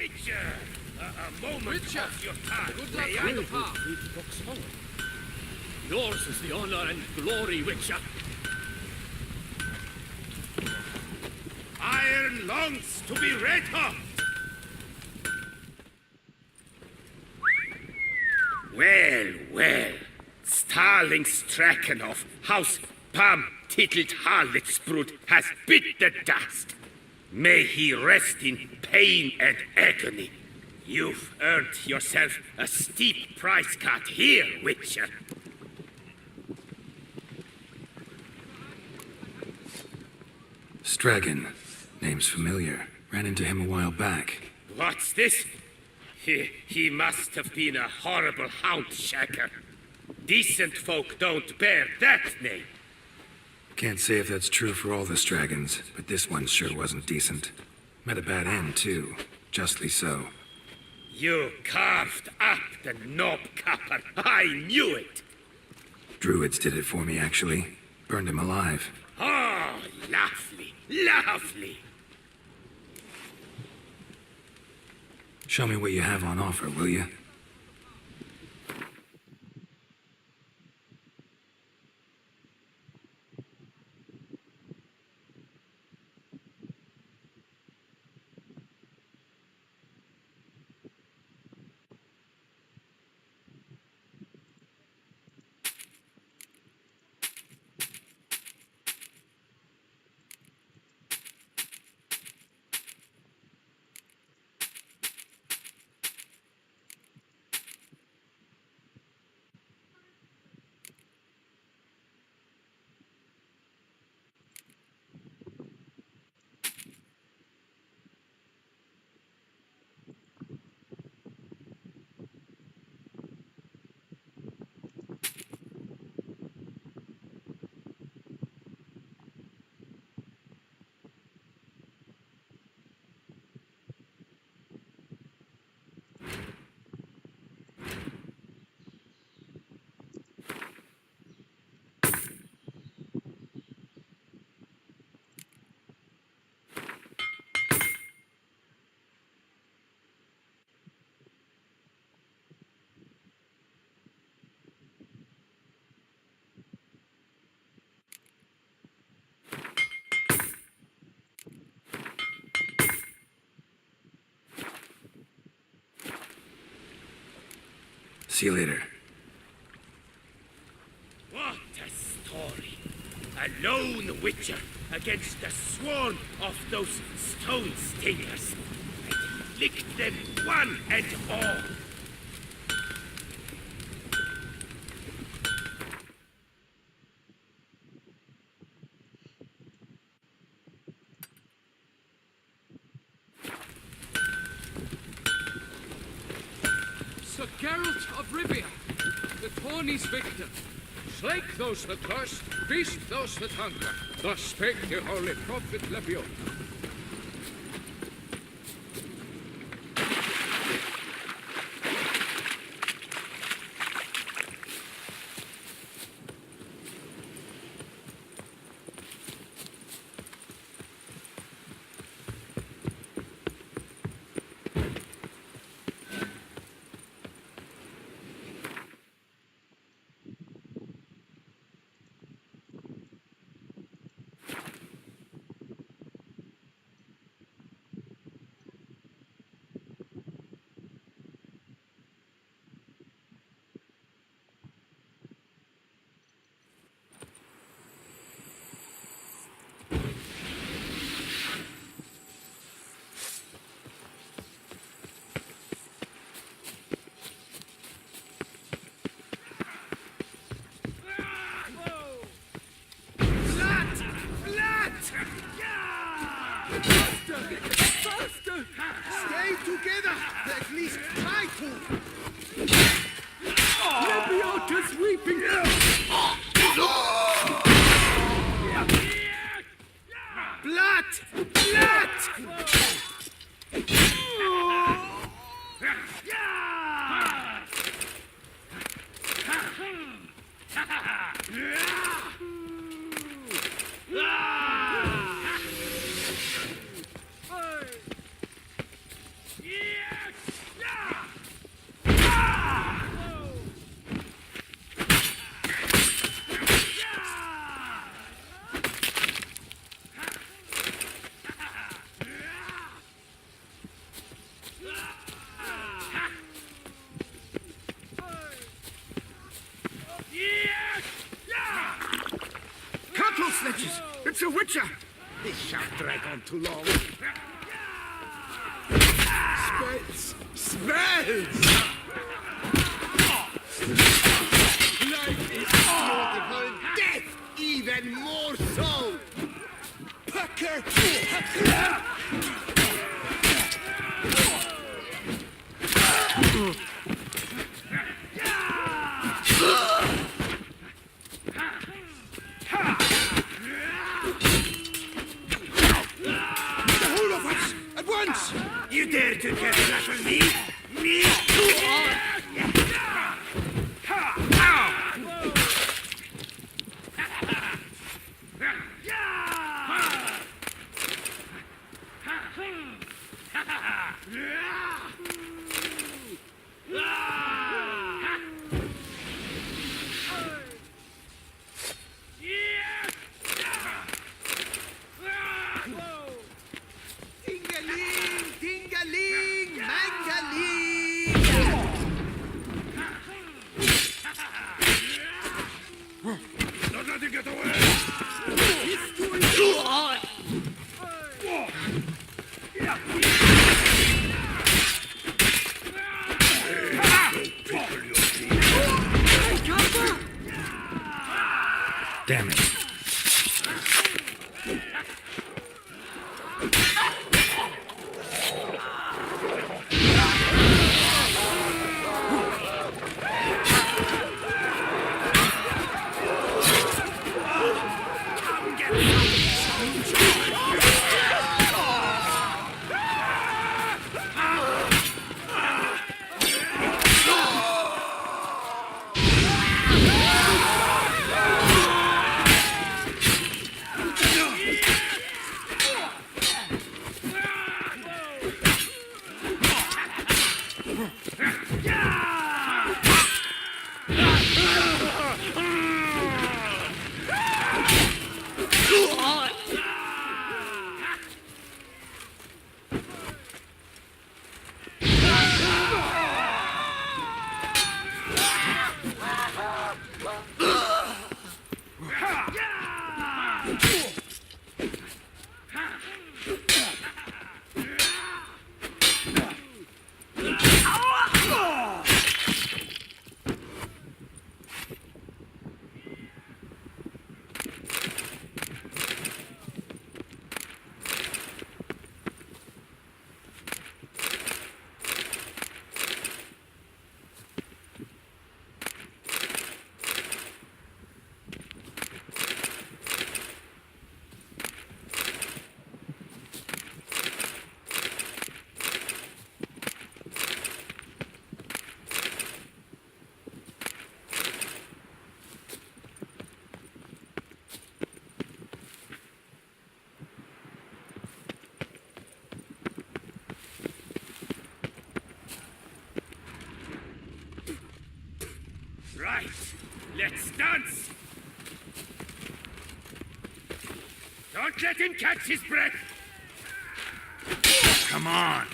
Witcher! A moment Witcher! of your time. Good luck may on I? the path. Yours is the honor and glory, Witcher. Iron longs to be red hot. Well, well. Starling Strakenhoff, House Pam Tittled Harlotsbrut has bit the dust. May he rest in pain and agony. You've earned yourself a steep price cut here, Witcher. Stragan. Name's familiar. Ran into him a while back. What's this? He must have been a horrible hound shacker. Decent folk don't bear that name. Can't say if that's true for all the Stragons, but this one sure wasn't decent. Met a bad end, too. Justly so. You carved up the knob-capper. I knew it. Druids did it for me, actually. Burned him alive. Oh, lovely, lovely. Show me what you have on offer, will you? See you later. What a story. A lone witcher against a swarm of those stone stingers. And he licked them one and all. Sir Geralt of Rivia, the Tawny's victor. Slake those that thirst, feast those that hunger. Thus spake the holy prophet Leviot. It's a witcher! This shan't drag on too long. Spells! Spells! Life is beautiful, death even more so! Pucker! You dare to get after me? Me? Damn it. Right, let's dance! Don't let him catch his breath! Come on!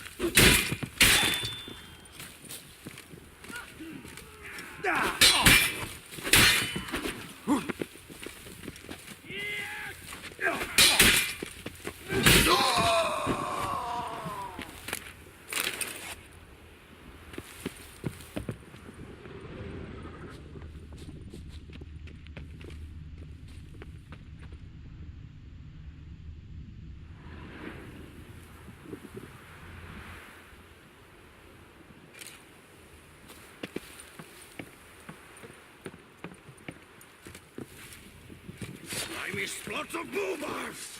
I missed lots of boomers!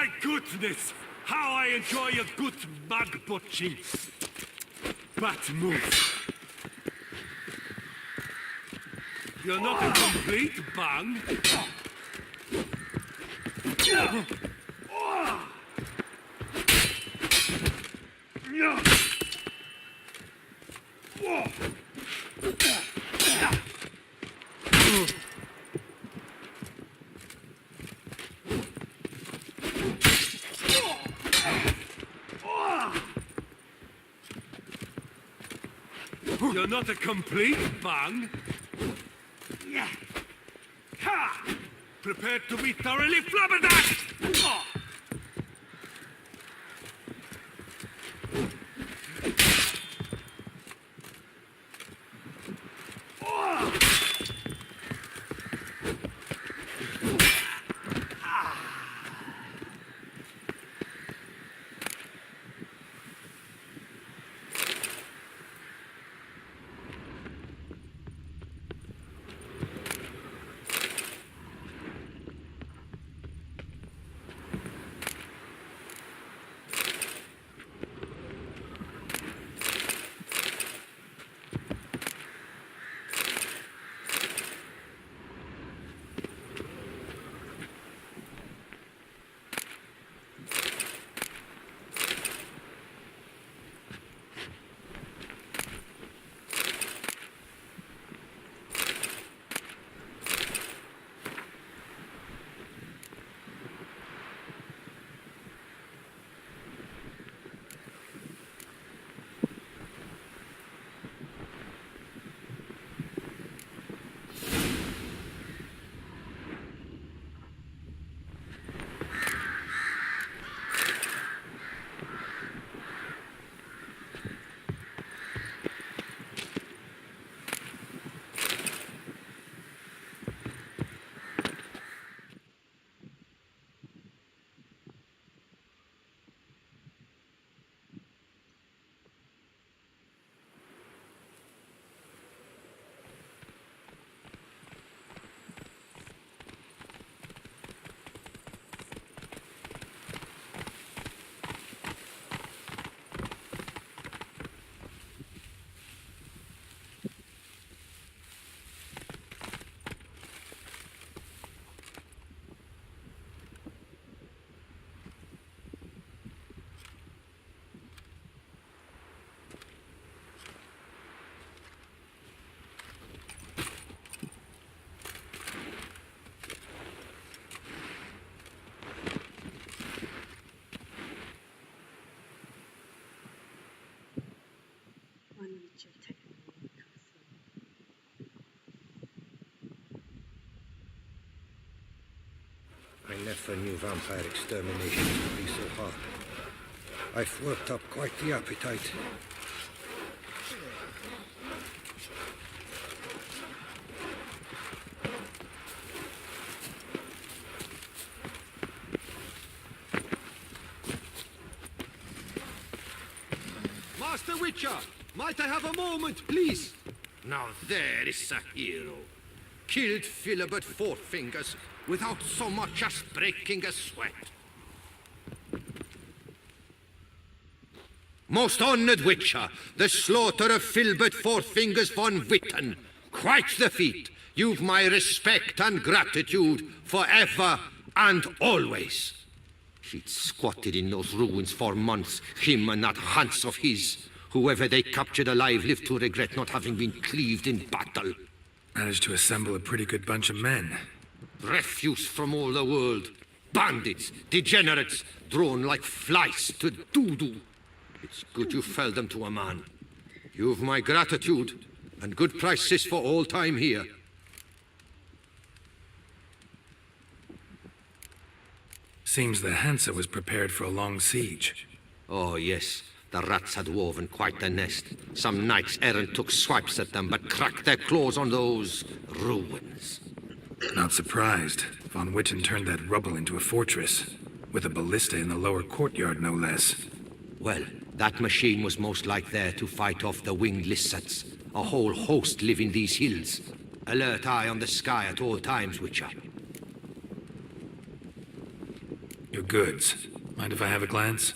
My goodness! How I enjoy a good mug butching! But move. You're not a complete bang. You're not a complete bang. Ha! Prepared to be thoroughly flabbergasted! I never knew vampire extermination would be so hard. I've worked up quite the appetite. Master Witcher, might I have a moment, please? Now there is a hero. Killed Philibert Four Fingers without so much as breaking a sweat. Most honored Witcher, the slaughter of Philibert Four Fingers von Witten. Quite the feat. You've my respect and gratitude forever and always. He'd squatted in those ruins for months, him and that Hans of his. Whoever they captured alive lived to regret not having been cleaved in battle. Managed to assemble a pretty good bunch of men. Refuse from all the world. Bandits, degenerates, drawn like flies to doo-doo. It's good you fell them to a man. You've my gratitude, and good prices for all time here. Seems the Hansa was prepared for a long siege. Oh, yes. The rats had woven quite the nest. Some knights errant took swipes at them, but cracked their claws on those ruins. Not surprised. Von Witten turned that rubble into a fortress, with a ballista in the lower courtyard, no less. Well, that machine was most like there to fight off the winged lizards. A whole host live in these hills. Alert eye on the sky at all times, Witcher. You're goods. Mind if I have a glance?